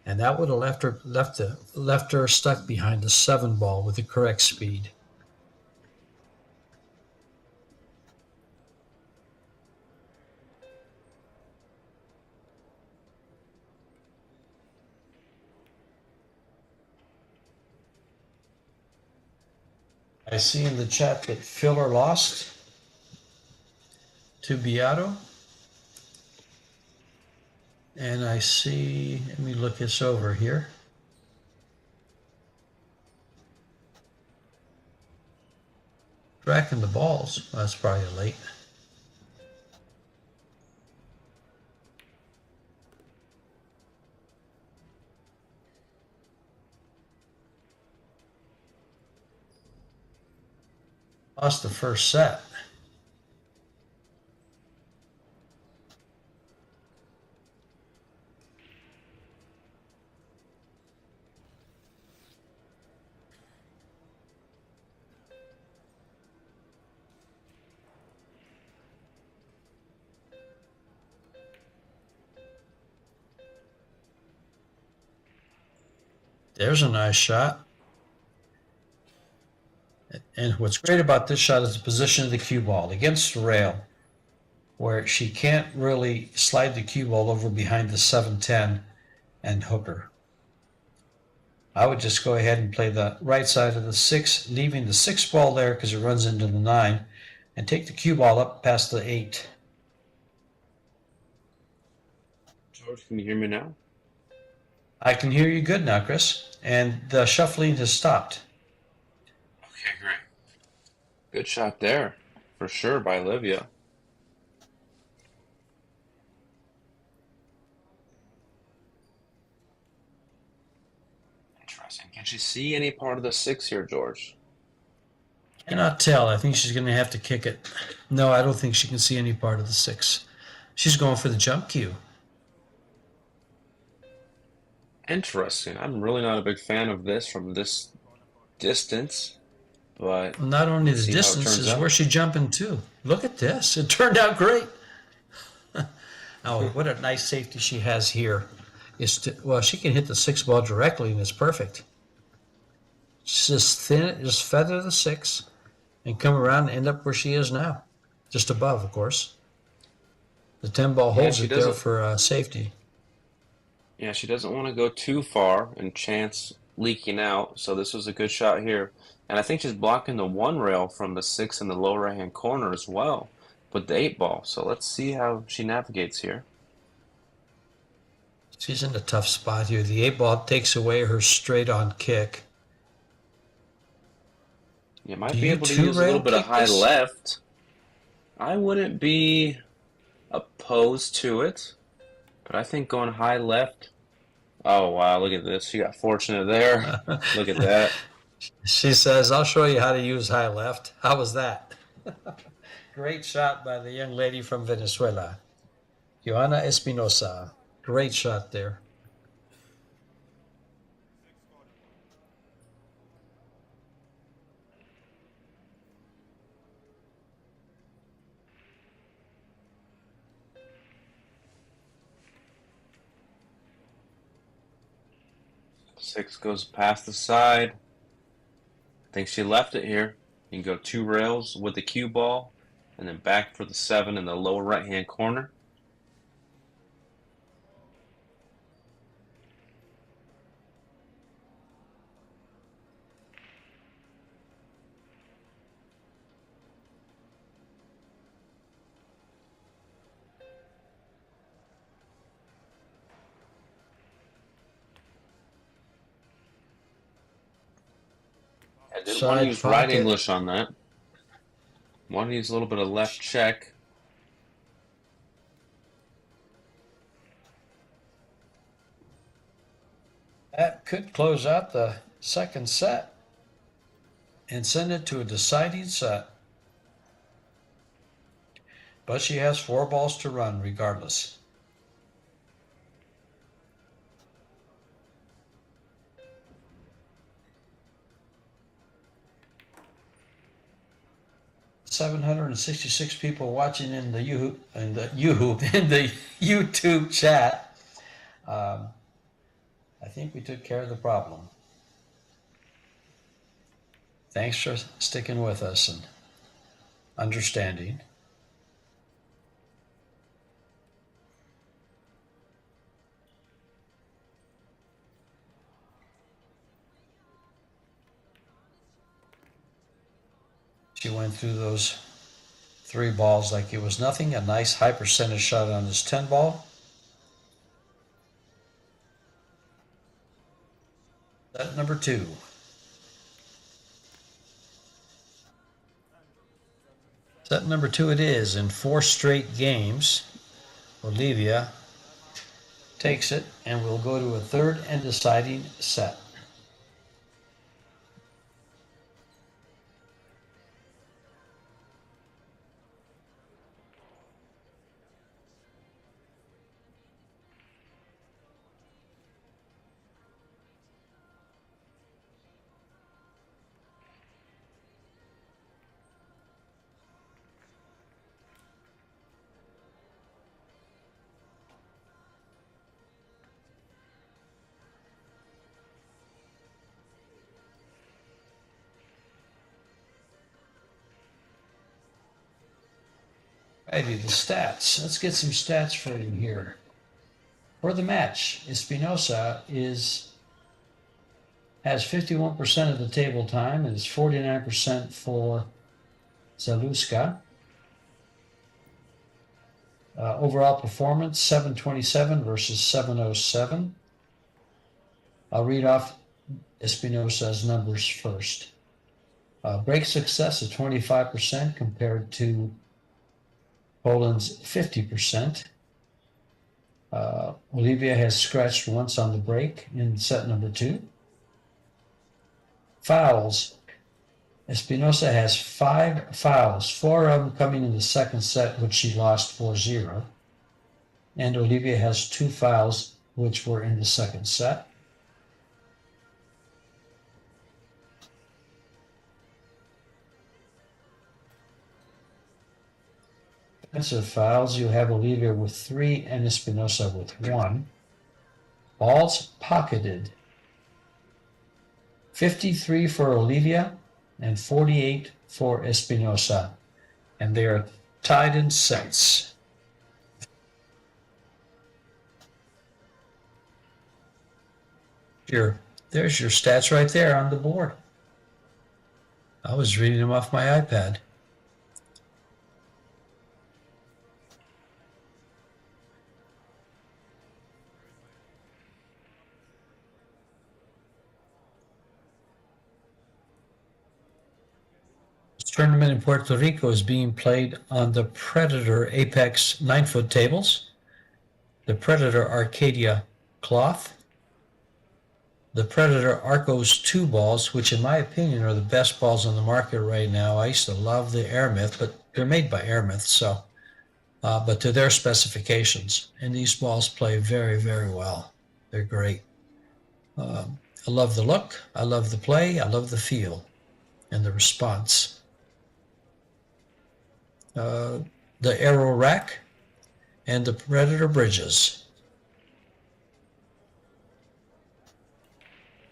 And that would have left her stuck behind the 7 ball with the correct speed. I see in the chat that Filler lost to Beato. And I see, let me look this over here. Tracking the balls. Well, that's probably late. Lost the first set. There's a nice shot. And what's great about this shot is the position of the cue ball against the rail, where she can't really slide the cue ball over behind the 7-10 and hook her. I would just go ahead and play the right side of the 6, leaving the 6 ball there because it runs into the 9, and take the cue ball up past the 8. George, can you hear me now? I can hear you good now, Chris, and the shuffling has stopped. Okay, great. Good shot there, for sure, by Olivia. Interesting. Can she see any part of the 6 here, George? Cannot tell. I think she's going to have to kick it. No, I don't think she can see any part of the 6. She's going for the jump cue. Interesting. I'm really not a big fan of this from this distance, but Not only the see how it distance turns is out. where she jumping to. Look at this. It turned out great. Oh, what a nice safety she has here. Well, she can hit the 6 ball directly, and it's perfect. Just feather the 6 and come around and end up where she is now. Just above, of course. The 10 ball holds it there for safety. Yeah, she doesn't want to go too far and chance leaking out, so this was a good shot here. And I think she's blocking the 1 rail from the 6 in the lower right-hand corner as well with the 8 ball. So let's see how she navigates here. She's in a tough spot here. The 8 ball takes away her straight-on kick. You might be able to use a little bit of high left. I wouldn't be opposed to it, but I think going high left. Oh, wow, look at this. She got fortunate there. Look at that. She says, I'll show you how to use high left. How was that? Great shot by the young lady from Venezuela, Johanna Espinosa. Great shot there. Six goes past the side. I think she left it here. You can go 2 rails with the cue ball and then back for the 7 in the lower right-hand corner. I didn't want to use right English on that. Want to use a little bit of left check. That could close out the second set and send it to a deciding set. But she has 4 balls to run regardless. $766 people watching in the YouTube chat. I think we took care of the problem. Thanks for sticking with us and understanding. She went through those 3 balls like it was nothing. A nice high percentage shot on this 10 ball. Set number 2. Set number 2 it is in 4 straight games. Olivia takes it and we'll go to a 3rd and deciding set. Alrighty, the stats. Let's get some stats for you here. For the match, ESPINOZA has 51% of the table time and is 49% for ZALEWSKA. Overall performance, 727 versus 707. I'll read off ESPINOZA's numbers first. Break success of 25% compared to Poland's 50%. Olivia has scratched once on the break in set number 2. Fouls. ESPINOZA has 5 fouls, 4 of them coming in the second set, which she lost 4-0. And Olivia has 2 fouls, which were in the second set. Defensive fouls, you have Olivia with 3 and ESPINOZA with 1. Balls pocketed. 53 for Olivia and 48 for ESPINOZA. And they are tied in sets. There's your stats right there on the board. I was reading them off my iPad. Tournament in Puerto Rico is being played on the Predator Apex 9-foot tables, the Predator Arcadia cloth, the Predator Arcos 2 balls, which in my opinion are the best balls on the market right now. I used to love the Airmyth, but they're made by Airmyth, so, but to their specifications. And these balls play very, very well. They're great. I love the look, I love the play, I love the feel and the response. The Arrow Rack and the Predator Bridges.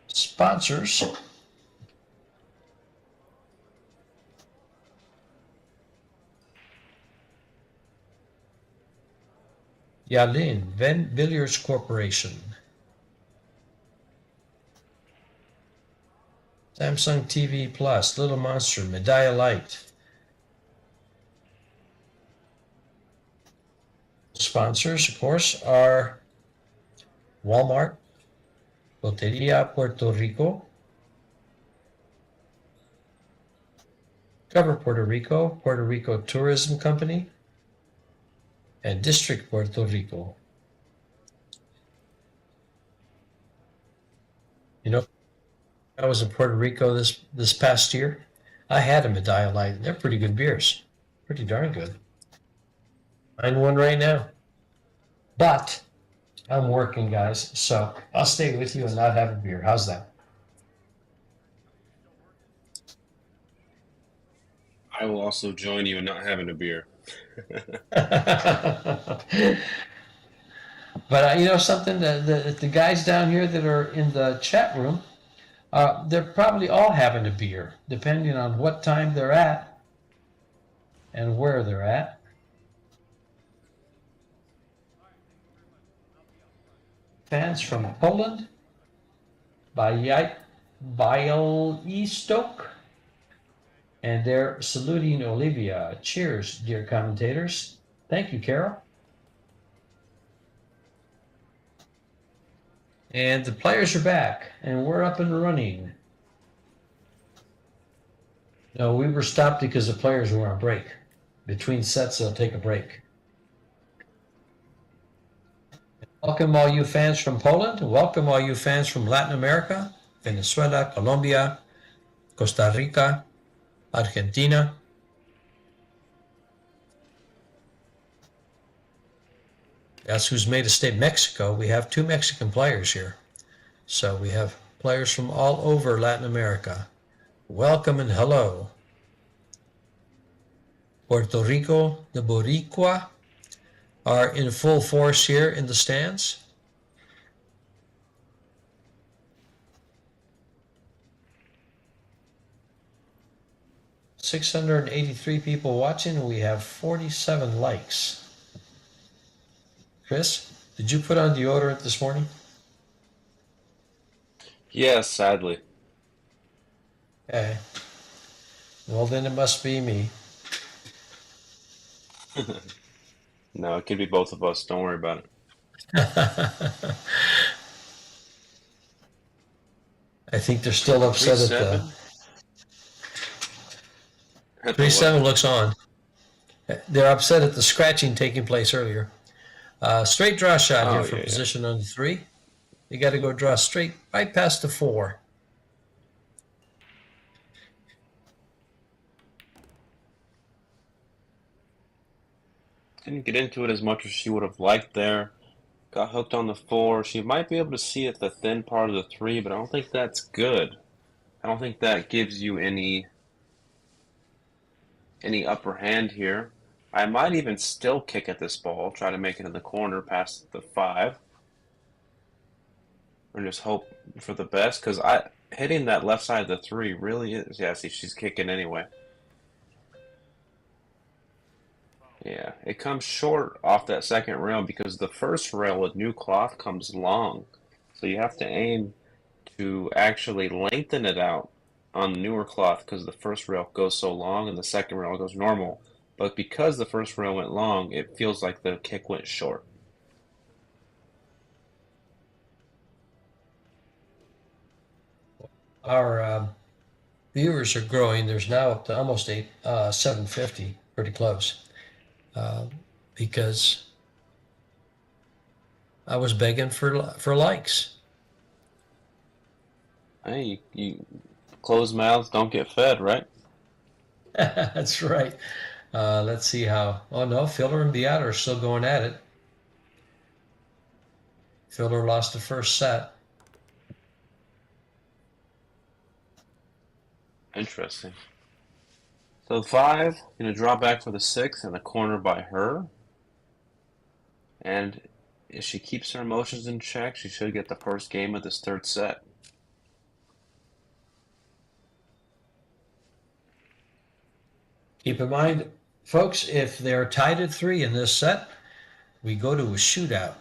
Sponsors. Yalin, VenBilliards Corporation. Samsung TV Plus, Little Monster, Medalla Light. Sponsors, of course, are Walmart, Loteria Puerto Rico, Cover Puerto Rico Tourism Company, and District Puerto Rico. You know, I was in Puerto Rico this past year. I had a Medalla Light. They're pretty good beers. Pretty darn good. I'm one right now. But I'm working, guys, so I'll stay with you and not have a beer. How's that? I will also join you in not having a beer. But you know something, the guys down here that are in the chat room, they're probably all having a beer, depending on what time they're at and where they're at. Fans from Poland, Białystok, and they're saluting Olivia. Cheers, dear commentators. Thank you, Carol. And the players are back, and we're up and running. No, we were stopped because the players were on break. Between sets, they'll take a break. Welcome all you fans from Poland. Welcome all you fans from Latin America, Venezuela, Colombia, Costa Rica, Argentina. That's who's made a state, Mexico. We have 2 Mexican players here. So we have players from all over Latin America. Welcome and hello. Puerto Rico, the Boricua, are in full force here in the stands. 683 people watching, and we have 47 likes. Chris, did you put on deodorant this morning? Yes, sadly. Okay. Well, then it must be me. No, it could be both of us. Don't worry about it. I think they're still upset at the 3-7. At the what? 3-7 looks on. They're upset at the scratching taking place earlier. Straight draw shot here Oh, for yeah, yeah. position on the 3. You got to go draw straight right past the 4. Didn't get into it as much as she would have liked there. Got hooked on the 4. She might be able to see at the thin part of the 3, but I don't think that's good. I don't think that gives you any upper hand here. I might even still kick at this ball, try to make it in the corner past the 5. Or just hope for the best, because hitting that left side of the 3 really is. Yeah, see, she's kicking anyway. Yeah, it comes short off that second rail because the first rail with new cloth comes long. So you have to aim to actually lengthen it out on the newer cloth because the first rail goes so long and the second rail goes normal. But because the first rail went long, it feels like the kick went short. Our viewers are growing. There's now up to almost 750, pretty close. Because I was begging for likes. Hey, you closed mouths don't get fed, right? That's right. Let's see how. Oh no, Filler and Beata are still going at it. Filler lost the first set. Interesting. So 5, gonna draw back for the 6 in the corner by her. And if she keeps her emotions in check, she should get the first game of this third set. Keep in mind, folks, if they're tied at 3 in this set, we go to a shootout.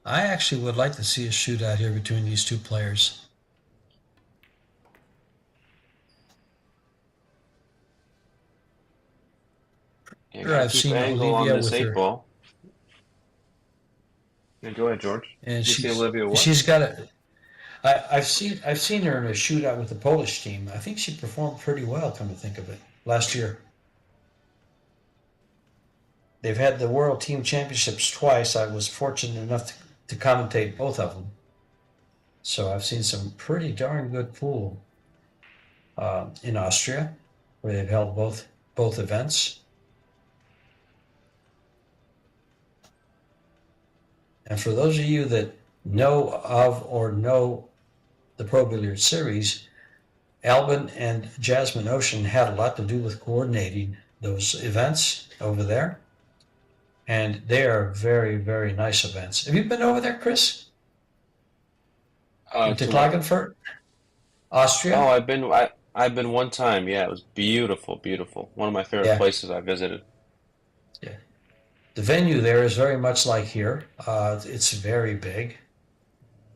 I actually would like to see a shootout here between these two players. Yeah, Sure, I've keep seen angle Olivia on this with 8 her. ball. Yeah, go ahead, George. And You see Olivia what? she's got a. I've seen her in a shootout with the Polish team. I think she performed pretty well, come to think of it, last year. They've had the World Team Championships twice. I was fortunate enough to commentate both of them. So I've seen some pretty darn good pool in Austria, where they've held both events. And for those of you that know of or know the Pro Billiards Series, Albin and Jasmine Ocean had a lot to do with coordinating those events over there. And they are very, very nice events. Have you been over there, Chris? To Klagenfurt? Austria? Oh, I've been one time. Yeah, it was beautiful, beautiful. One of my favorite places I visited. Yeah. The venue there is very much like here. It's very big,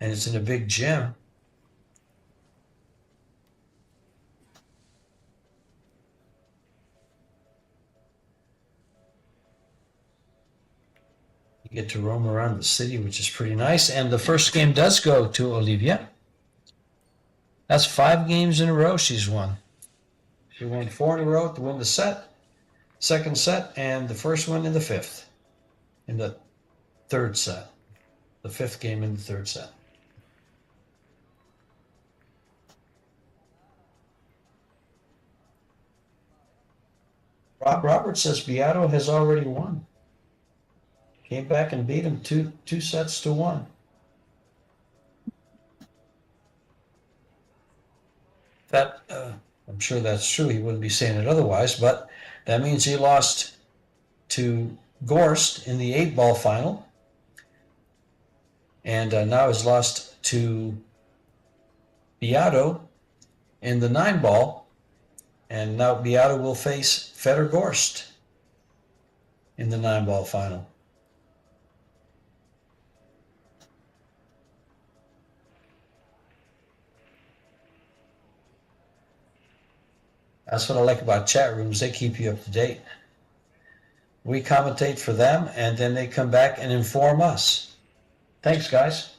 and it's in a big gym. You get to roam around the city, which is pretty nice. And the first game does go to Olivia. That's 5 games in a row she's won. She won 4 in a row to win the second set, and the first one in the 5th, in the third set. The 5th game in the third set. Robert says Beato has already won. Came back and beat him 2 sets to 1. That I'm sure that's true. He wouldn't be saying it otherwise, but that means he lost to Gorst in the 8-ball final, and now he's lost to Beato in the 9-ball. And now Beata will face Fedor Gorst in the 9-ball final. That's what I like about chat rooms. They keep you up to date. We commentate for them, and then they come back and inform us. Thanks, guys.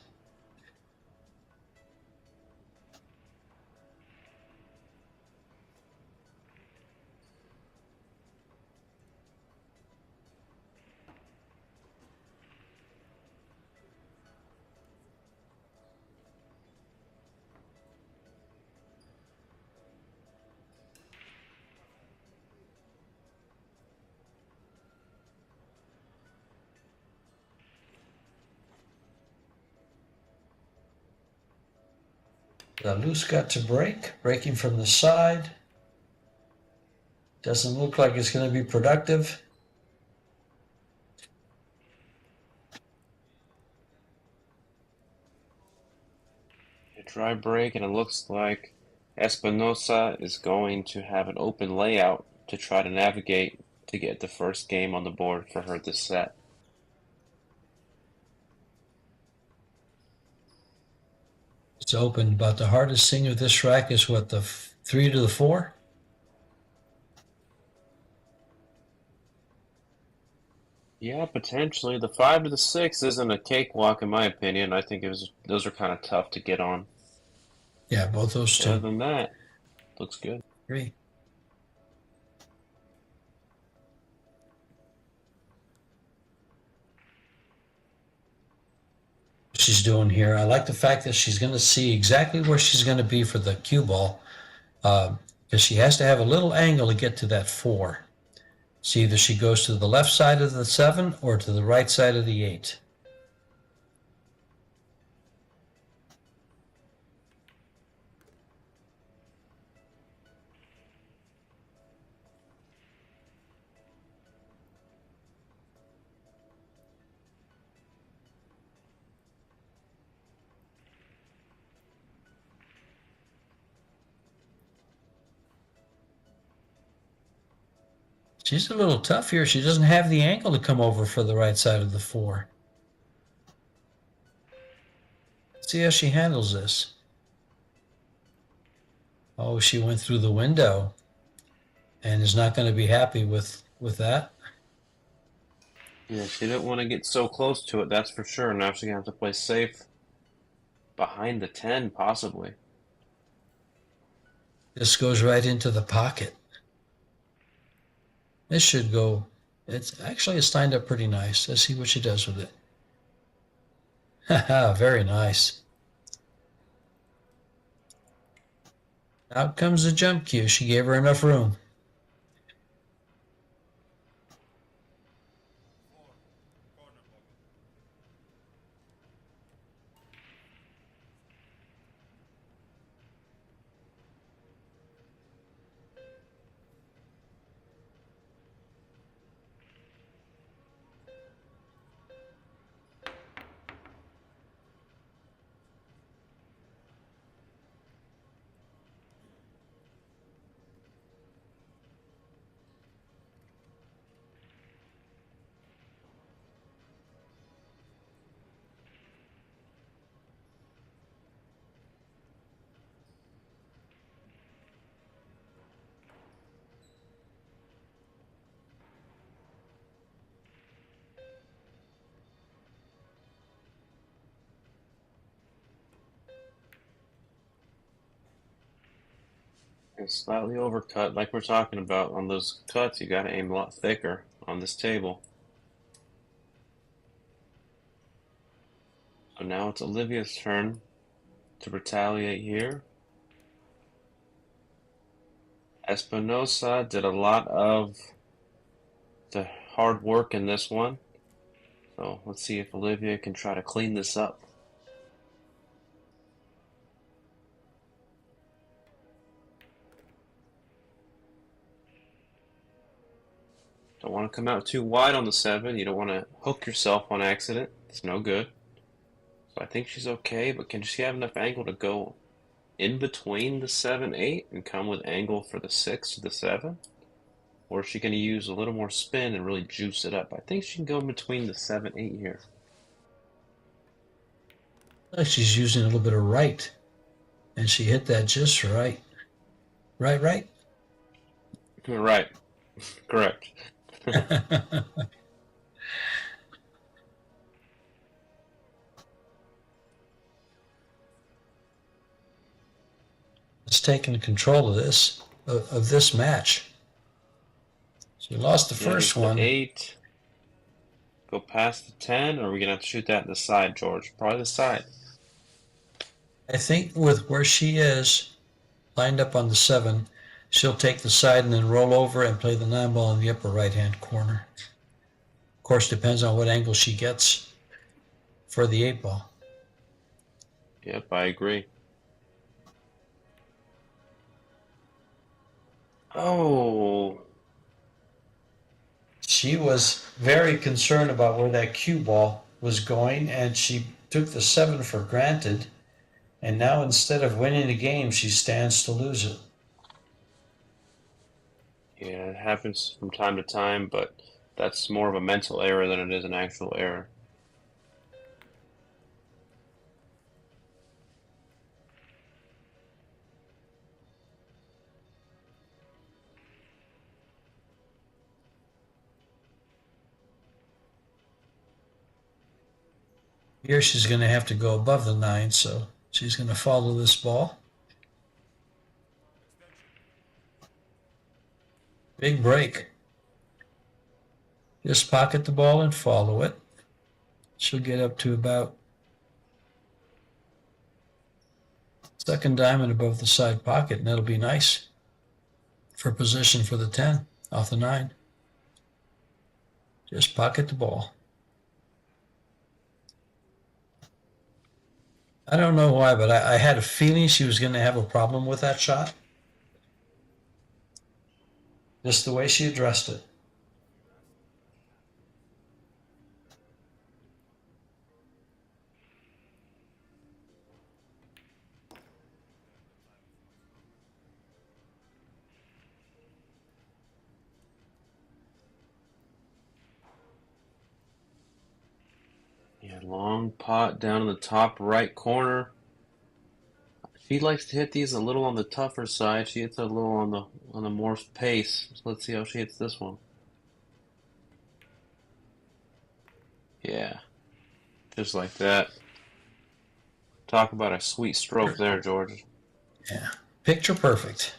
ZALEWSKA to break, breaking from the side. Doesn't look like it's going to be productive. A dry break, and it looks like ESPINOZA is going to have an open layout to try to navigate to get the first game on the board for her this set. It's open, but the hardest thing with this rack is what, the 3 to the 4? Yeah, potentially. The 5 to the 6 isn't a cakewalk in my opinion. I think those are kind of tough to get on. Yeah, both those two. Other than that, looks good. 3. She's doing here. I like the fact that she's going to see exactly where she's going to be for the cue ball, because she has to have a little angle to get to that 4. So either she goes to the left side of the 7 or to the right side of the 8. She's a little tough here. She doesn't have the angle to come over for the right side of the 4. Let's see how she handles this. Oh, she went through the window and is not going to be happy with that. Yeah, she didn't want to get so close to it, that's for sure. Now she's going to have to play safe behind the 10, possibly. This goes right into the pocket. This should go. It's lined up pretty nice. Let's see what she does with it. Haha, very nice. Out comes the jump cue. She gave her enough room. It's slightly overcut, like we're talking about. On those cuts, you got to aim a lot thicker on this table. So now it's Olivia's turn to retaliate here. ESPINOZA did a lot of the hard work in this one. So let's see if Olivia can try to clean this up. Don't want to come out too wide on the 7. You don't want to hook yourself on accident. It's no good. So I think she's okay, but can she have enough angle to go in between the 7-8 and come with angle for the 6 to the 7? Or is she going to use a little more spin and really juice it up? I think she can go in between the 7-8 here. Like she's using a little bit of right, and she hit that just right. Right. Right. Correct. It's taking control of this match. She lost the first one. 8. Go past the 10, or are we going to have to shoot that in the side, George? Probably the side. I think with where she is, lined up on the 7, she'll take the side and then roll over and play the 9 ball in the upper right-hand corner. Of course, depends on what angle she gets for the 8 ball. Yep, I agree. Oh. She was very concerned about where that cue ball was going, and she took the 7 for granted. And now instead of winning the game, she stands to lose it. Yeah, it happens from time to time, but that's more of a mental error than it is an actual error. Here she's going to have to go above the 9, so she's going to follow this ball. Big break. Just pocket the ball and follow it. She'll get up to about second diamond above the side pocket, and that'll be nice for position for the 10 off the 9. Just pocket the ball. I don't know why, but I had a feeling she was going to have a problem with that shot. Just the way she addressed it. Yeah, long pot down in the top right corner. She likes to hit these a little on the tougher side. She hits a little on the more pace. So let's see how she hits this one. Yeah, just like that. Talk about a sweet stroke there, George. Yeah, picture perfect.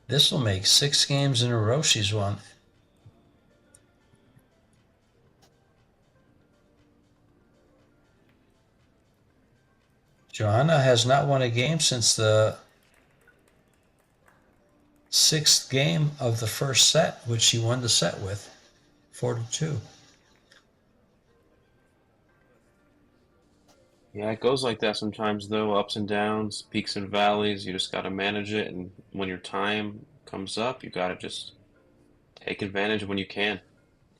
This will make 6 games in a row she's won. Joanna has not won a game since the 6th game of the first set, which she won the set with, 4-2. Yeah, it goes like that sometimes, though. Ups and downs, peaks and valleys. You just got to manage it, and when your time comes up, you got to just take advantage when you can.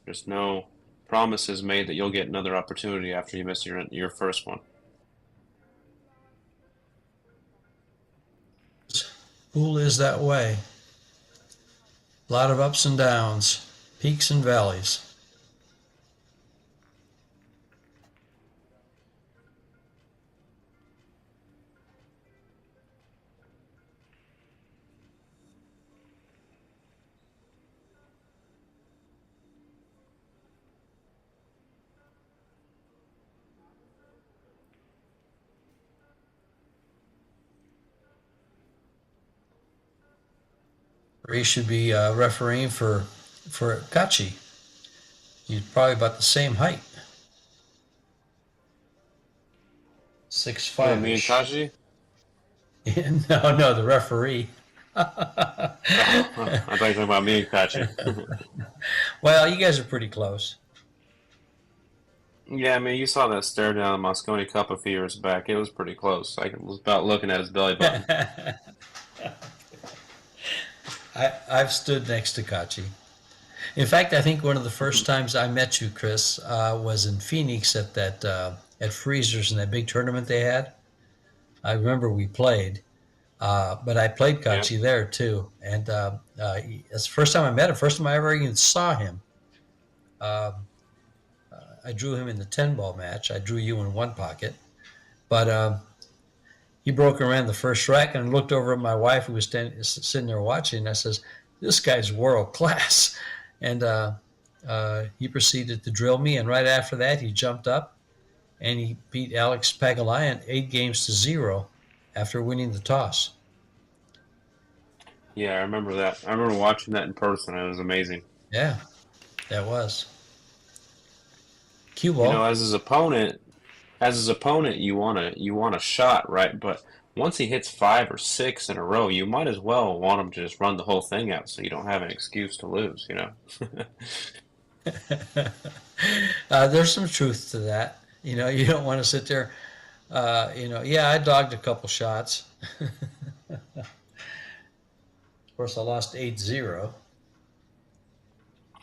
There's no promises made that you'll get another opportunity after you miss your first one. Pool is that way. A lot of ups and downs, peaks and valleys. Ray should be refereeing for Kachi. He's probably about the same height. 6'5". Me and Kaji? No, the referee. I thought you were talking about me and Kachi. Well, you guys are pretty close. Yeah, I mean, you saw that stare down the Mosconi Cup a few years back. It was pretty close. I was about looking at his belly button. I've stood next to Kachi. In fact, I think one of the first times I met you, Chris, was in Phoenix at Freezers in that big tournament they had. I remember we played, but I played Yeah. Kachi there too. And it's the first time I met him, first time I ever even saw him. I drew him in the 10 ball match. I drew you in one pocket. But he broke and ran the first rack and looked over at my wife who was sitting there watching. And I says, "This guy's world class." And he proceeded to drill me. And right after that, he jumped up and he beat Alex Pagulayan 8-0 after winning the toss. Yeah, I remember that. I remember watching that in person. It was amazing. Yeah, that was. Cue You know, ball. as his opponent, you want a shot, right? But once he hits 5 or 6 in a row, you might as well want him to just run the whole thing out, so you don't have an excuse to lose. You know. There's some truth to that. You don't want to sit there. Yeah, I dogged a couple shots. Of course, I lost 8-0.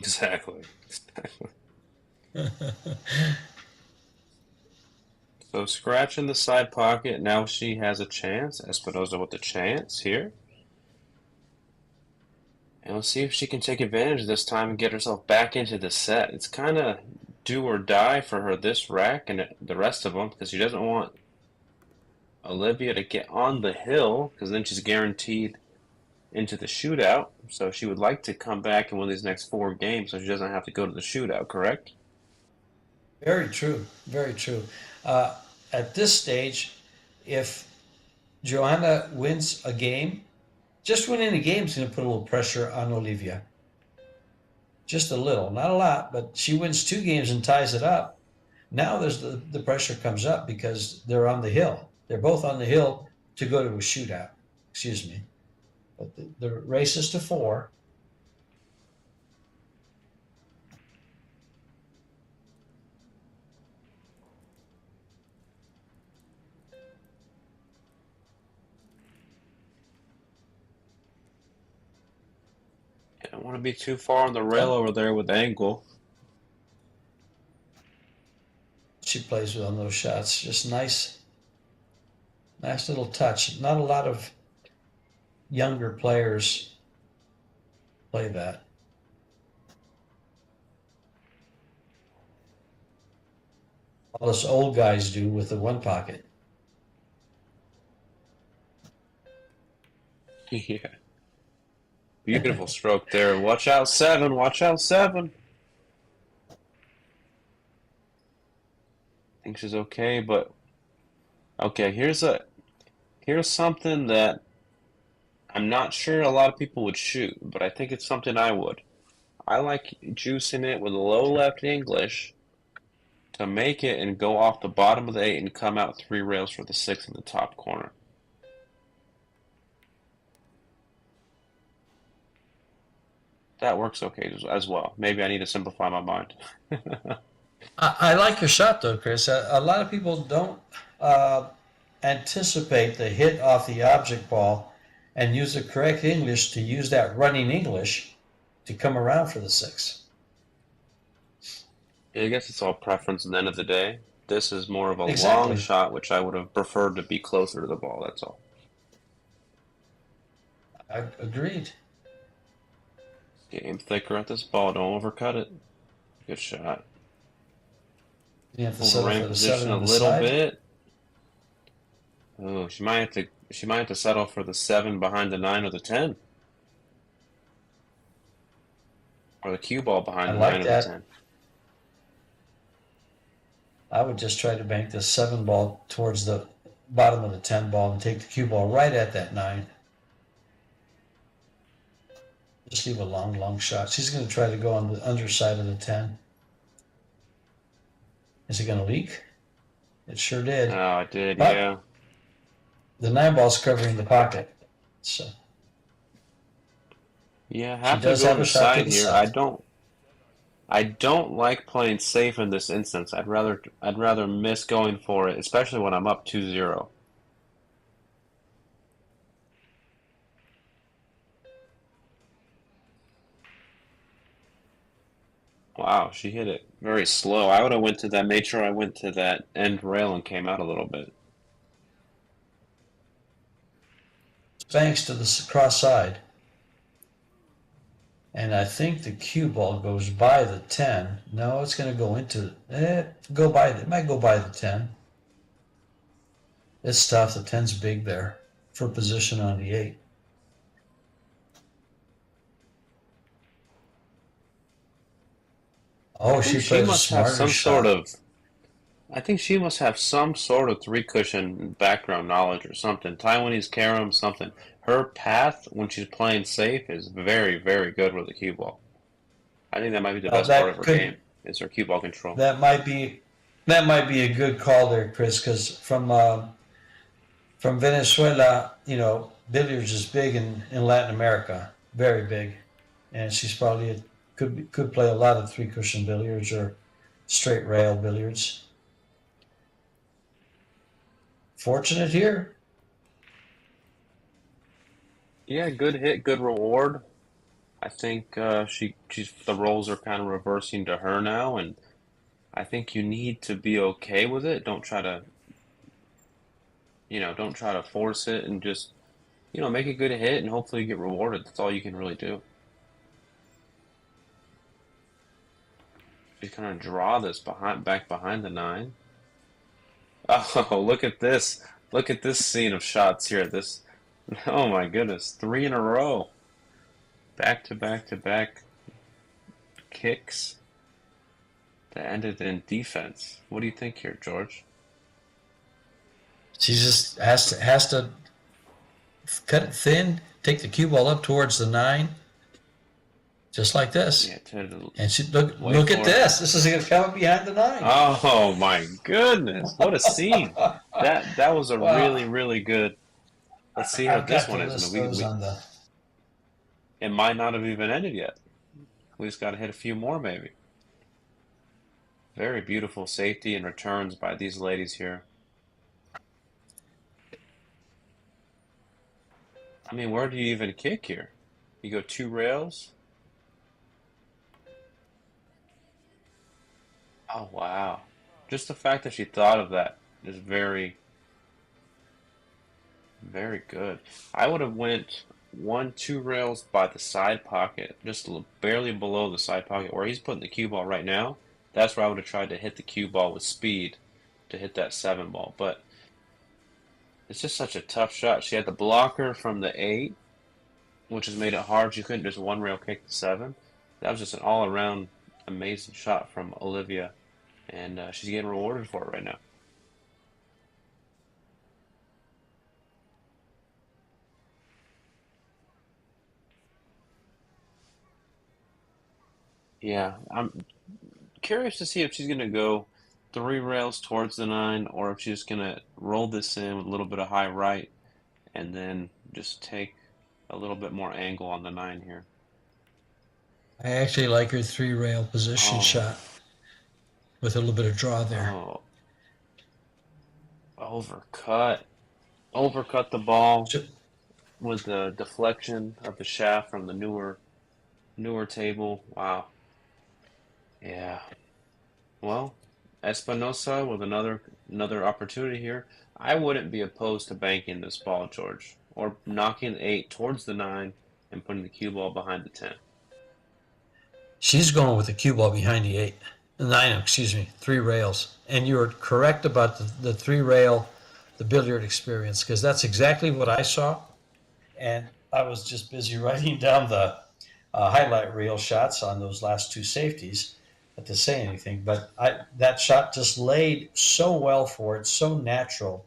Exactly. So scratch in the side pocket. Now she has a chance. Espinoza with the chance here. And let's see if she can take advantage this time and get herself back into the set. It's kind of do or die for her this rack and the rest of them because she doesn't want Olivia to get on the hill because then she's guaranteed into the shootout. So she would like to come back and win these next 4 games so she doesn't have to go to the shootout, correct? Very true. Very true. At this stage, if Joanna wins a game, just winning a game is going to put a little pressure on Olivia. Just a little, not a lot, but she wins 2 games and ties it up. Now there's the pressure comes up because they're on the hill. They're both on the hill to go to a shootout. Excuse me. But the race is to 4. I don't want to be too far on the rail over there with angle. She plays on those shots. Just nice little touch. Not a lot of younger players play that. All us old guys do with the one pocket. Yeah. Beautiful stroke there. Watch out, 7. Watch out, 7. Think she's okay, but okay, here's something that I'm not sure a lot of people would shoot, but I think it's something I would. I like juicing it with a low left English to make it and go off the bottom of the 8 and come out 3 rails for the 6 in the top corner. That works okay as well. Maybe I need to simplify my mind. I like your shot though, Chris. A lot of people don't anticipate the hit off the object ball and use the correct English to use that running English to come around for the 6. I guess it's all preference at the end of the day. This is more of a Exactly. long shot, which I would have preferred to be closer to the ball, that's all. I agreed. Aim thicker at this ball, don't overcut it. Good shot. You have to Hold the settle rank for the position 7 a on the little side. bit. Oh, she might have to settle for the 7 behind the 9 or the 10. Or the cue ball behind I the like 9 or that. the 10. I would just try to bank the 7 ball towards the bottom of the 10 ball and take the cue ball right at that 9. Just leave a long shot. She's going to try to go on the underside of the 10. Is it going to leak? It sure did. Oh, it did, But yeah. the 9 ball's covering the pocket. So Yeah, she have to does go have on a the shot to side the here. side. I don't like playing safe in this instance. I'd rather miss going for it, especially when I'm up 2-0. Wow, she hit it very slow. I would have went to that, made sure I went to that end rail and came out a little bit. banks to the cross side. And I think the cue ball goes by the 10. No, it's going to go into it might go by the 10. It's tough. The 10's big there for position on the 8. Oh, she played a smarter shot. I think she must have some sort of three cushion background knowledge or something. Taiwanese carom, something. Her path when she's playing safe is very, very good with the cue ball. I think that might be the best part of her game is her cue ball control. That might be a good call there, Chris, because from Venezuela, billiards is big in Latin America, very big, and she's probably could play a lot of three cushion billiards or straight rail billiards. Fortunate here. Yeah, good hit, good reward. I think the roles are kind of reversing to her now, and I think you need to be okay with it. Don't try to force it, and just make a good hit, and hopefully you get rewarded. That's all you can really do. Just kind of draw this back behind the 9. Oh, look at this! Look at this scene of shots here. Oh my goodness, 3 in a row. Back to back to back kicks that ended in defense. What do you think here, George? She just has to cut it thin, take the cue ball up towards the 9, just like this. Yeah, and she look at this. This is going to come behind the 9. Oh my goodness! What a scene! That was a really, really good. Let's see how this one is. It might not have even ended yet. We just got to hit a few more, maybe. Very beautiful safety and returns by these ladies here. I mean, where do you even kick here? You go 2 rails? Oh, wow. Just the fact that she thought of that is very, very good. I would have went 1-2 rails by the side pocket, just barely below the side pocket where he's putting the cue ball right now. That's where I would have tried to hit the cue ball with speed to hit that 7 ball. But it's just such a tough shot. She had the blocker from the 8, which has made it hard. She couldn't just 1 rail kick the 7. That was just an all-around amazing shot from Olivia, and she's getting rewarded for it right now. Yeah, I'm curious to see if she's going to go 3 rails towards the 9, or if she's going to roll this in with a little bit of high right and then just take a little bit more angle on the 9 here. I actually like her 3 rail position shot with a little bit of draw there. Oh, overcut the ball with the deflection of the shaft from the newer table. Wow. Yeah. Well, Espinoza with another opportunity here. I wouldn't be opposed to banking this ball, George, or knocking the 8 towards the 9 and putting the cue ball behind the 10. She's going with the cue ball behind the 8. 9, 3 rails. And you're correct about the 3 rail, the billiard experience, because that's exactly what I saw. And I was just busy writing down the highlight reel shots on those last 2 safeties to say anything. But that shot just laid so well for it, so natural,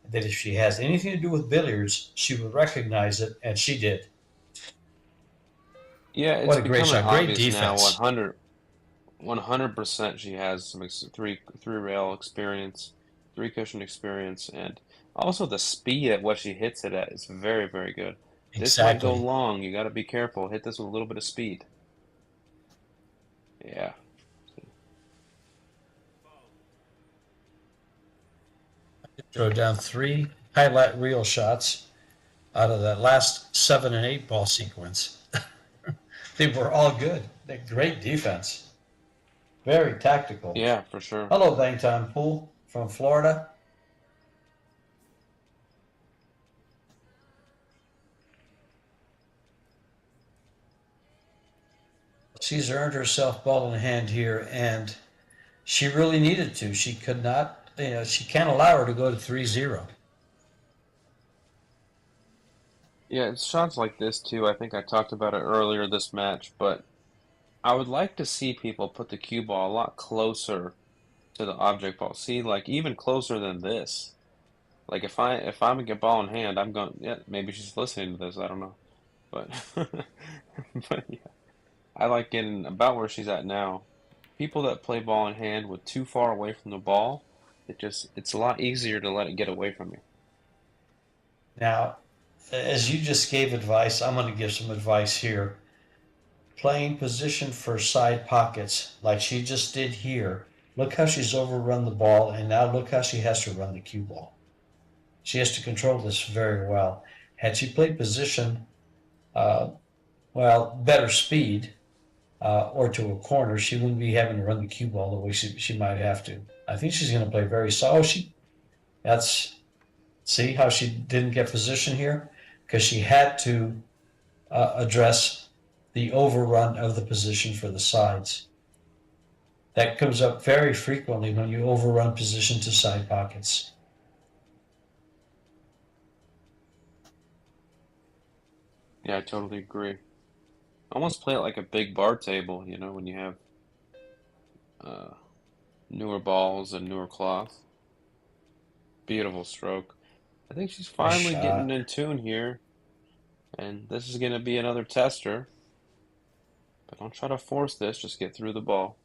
that if she has anything to do with billiards, she would recognize it, and she did. Yeah, it's what a great shot. Great defense. Now, 100% she has some three rail experience, 3 cushion experience, and also the speed at what she hits it at is very, very good. This might go long. You got to be careful. Hit this with a little bit of speed. Yeah. Throw down 3 highlight reel shots out of that last 7 and 8 ball sequence. They were all good. They're great defense. Very tactical. Yeah, for sure. Hello, Bangtan Pool from Florida. She's earned herself ball in hand here, and she really needed to. She could not, she can't allow her to go to 3-0. Yeah, it's shots like this too. I think I talked about it earlier this match, but I would like to see people put the cue ball a lot closer to the object ball. See, like even closer than this. Like if I'm a get ball in hand, I'm going. Yeah, maybe she's listening to this. I don't know, but but yeah, I like getting about where she's at now. People that play ball in hand with too far away from the ball, it's a lot easier to let it get away from you. Now, as you just gave advice, I'm going to give some advice here. Playing position for side pockets like she just did here. Look how she's overrun the ball, and now look how she has to run the cue ball. She has to control this very well. Had she played position, better speed, or to a corner, she wouldn't be having to run the cue ball the way she might have to. I think she's going to play very solid. See how she didn't get position here? Because she had to address the overrun of the position for the sides. That comes up very frequently when you overrun position to side pockets. Yeah, I totally agree. Almost play it like a big bar table, when you have uh, newer balls and newer cloth. Beautiful stroke. I think she's Nice finally getting shot. in tune here, and this is going to be another tester. But don't try to force this, just get through the ball.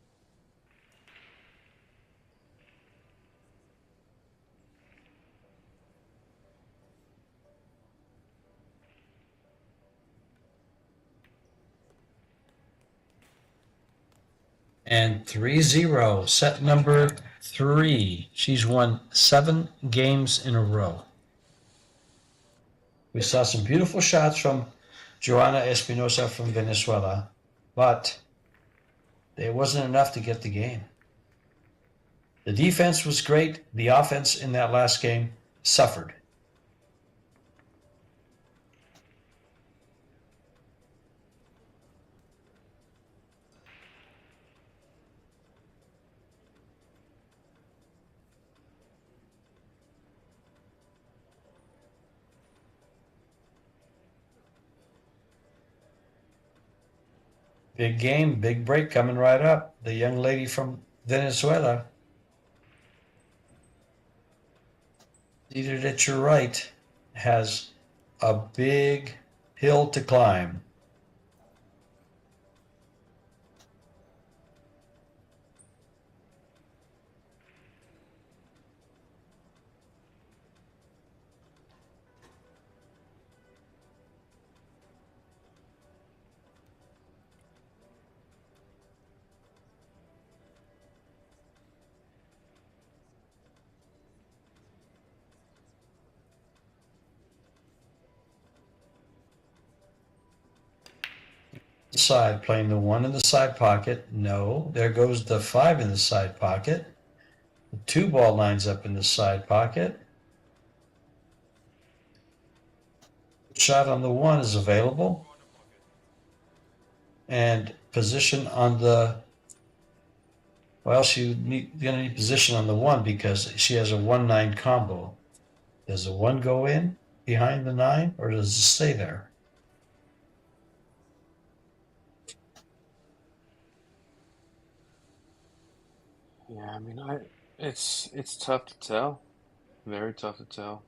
And 3-0, set number 3. She's won 7 games in a row. We saw some beautiful shots from Joana Espinosa from Venezuela, but it wasn't enough to get the game. The defense was great. The offense in that last game suffered. Big game, big break coming right up. The young lady from Venezuela, seated at your right, has a big hill to climb. Side, playing the 1 in the side pocket. No, there goes the 5 in the side pocket. The 2 ball lines up in the side pocket. Shot on the 1 is available. And position on the, she's going to need position on the 1 because she has a 1-9 combo. Does the 1 go in behind the 9 or does it stay there? Yeah, I mean, it's tough to tell. Very tough to tell.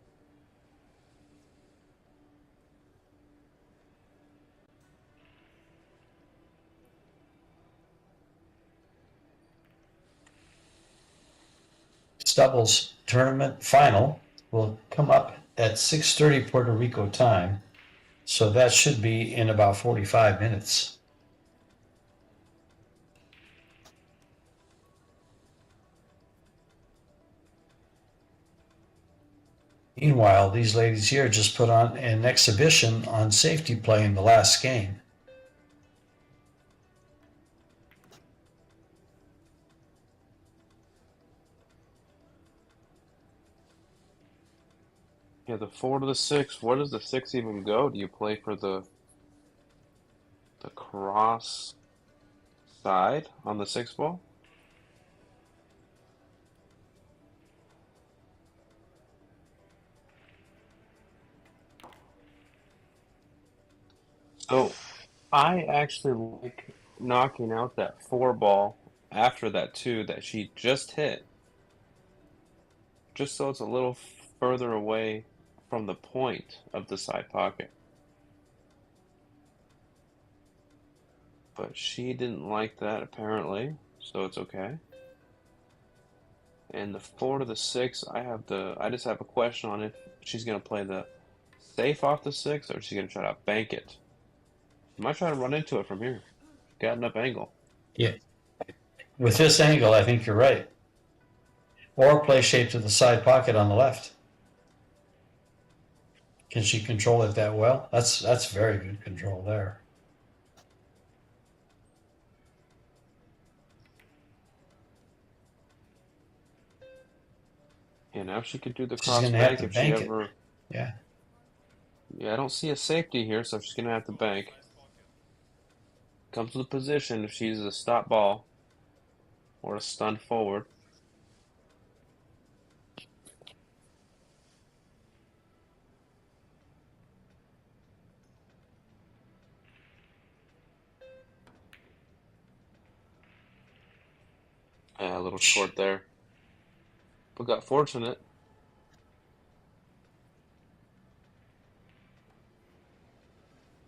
Doubles tournament final will come up at 6:30 Puerto Rico time, so that should be in about 45 minutes. Meanwhile, these ladies here just put on an exhibition on safety play in the last game. Yeah, the 4 to the 6. Where does the 6 even go? Do you play for the cross? side on the 6 ball. So I actually like knocking out that 4 ball after that 2 that she just hit, just so it's a little further away from the point of the side pocket. But she didn't like that apparently, so it's okay. And the 4 to the 6, I just have a question on if she's gonna play the safe off the 6 or she's gonna try to bank it. She might try to run into it from here. Got enough angle. Yeah. With this angle, I think you're right. Or play shape to the side pocket on the left. Can she control it that well? That's very good control there. Yeah, now she could do the She's cross gonna have bank to if bank she it. ever. Yeah. Yeah, I don't see a safety here, so she's gonna have to bank. Comes to the position if she's a stop ball or a stun forward. Yeah, a little short there, but got fortunate.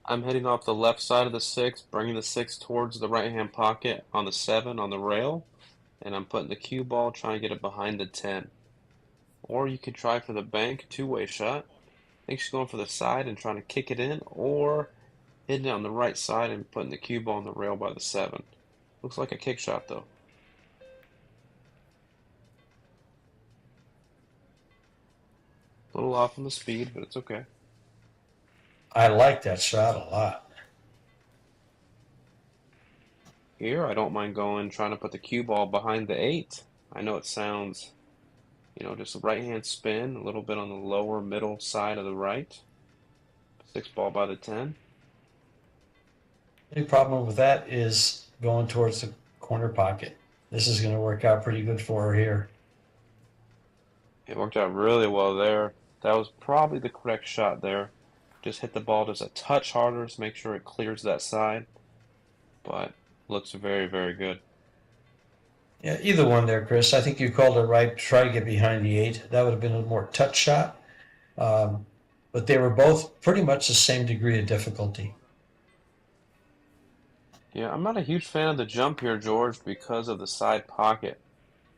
I'm heading off the left side of the 6, bringing the 6 towards the right-hand pocket on the 7 on the rail, and I'm putting the cue ball, trying to get it behind the 10. Or you could try for the bank, 2-way shot. I think she's going for the side and trying to kick it in, or hitting it on the right side and putting the cue ball on the rail by the 7. Looks like a kick shot though. A little off on the speed, but it's okay. I like that shot a lot. Here, I don't mind trying to put the cue ball behind the 8. I know it sounds, just a right-hand spin, a little bit on the lower middle side of the right. 6 ball by the 10. The only problem with that is going towards the corner pocket. This is going to work out pretty good for her here. It worked out really well there. That was probably the correct shot there. Just hit the ball just a touch harder to make sure it clears that side. But looks very, very good. Yeah, either one there, Chris. I think you called it right. Try to get behind the 8. That would have been a more touch shot. But they were both pretty much the same degree of difficulty. Yeah, I'm not a huge fan of the jump here, George, because of the side pocket.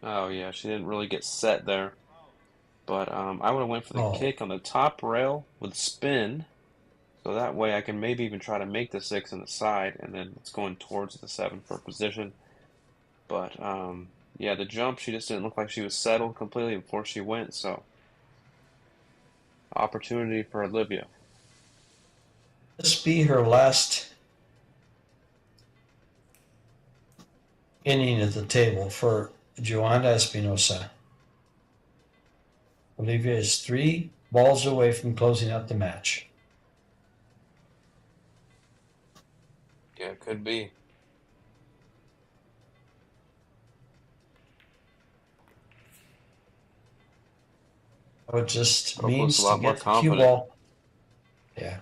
Oh yeah, she didn't really get set there. But I would have went for the kick on the top rail with spin. So that way I can maybe even try to make the 6 in the side, and then it's going towards the 7 for position. But yeah, the jump, she just didn't look like she was settled completely before she went, so opportunity for Olivia. This be her last inning at the table for Joanna Espinoza. Olivia is 3 balls away from closing out the match. Yeah, it could be. It just Looks means a lot to more get the cue confident. ball. Yeah.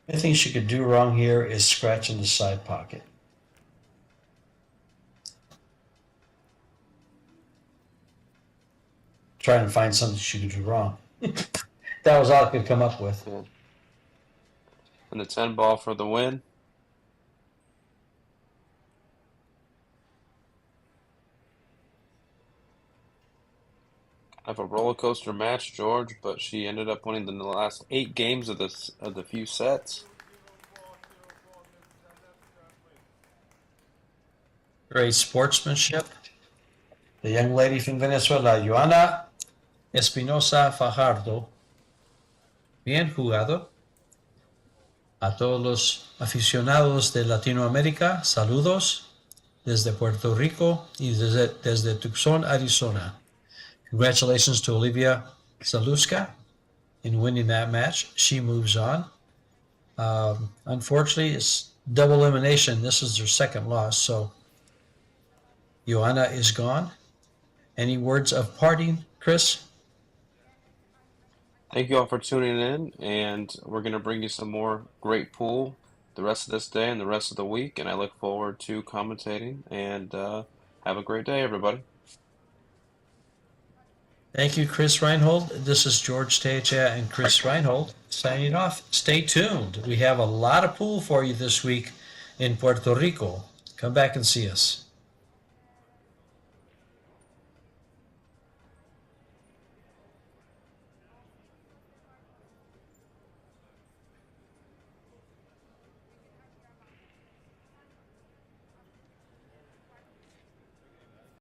I think she could do wrong here is scratching the side pocket. Try and find something she could do wrong. That was all I could come up with. Yeah. And the 10 ball for the win. Have a roller coaster match, George, but she ended up winning the last 8 games of the few sets. Great sportsmanship. The young lady from Venezuela, Joana Espinoza Fajardo. Bien jugado. A todos los aficionados de Latinoamérica, saludos desde Puerto Rico y desde Tucson, Arizona. Congratulations to Olivia ZALEWSKA in winning that match. She moves on. Unfortunately, it's double elimination. This is their second loss, so Joanna is gone. Any words of parting, Chris? Thank you all for tuning in, and we're going to bring you some more great pool the rest of this day and the rest of the week, and I look forward to commentating, and have a great day, everybody. Thank you, Chris Reinhold. This is George Teja and Chris Reinhold signing off. Stay tuned. We have a lot of pool for you this week in Puerto Rico. Come back and see us.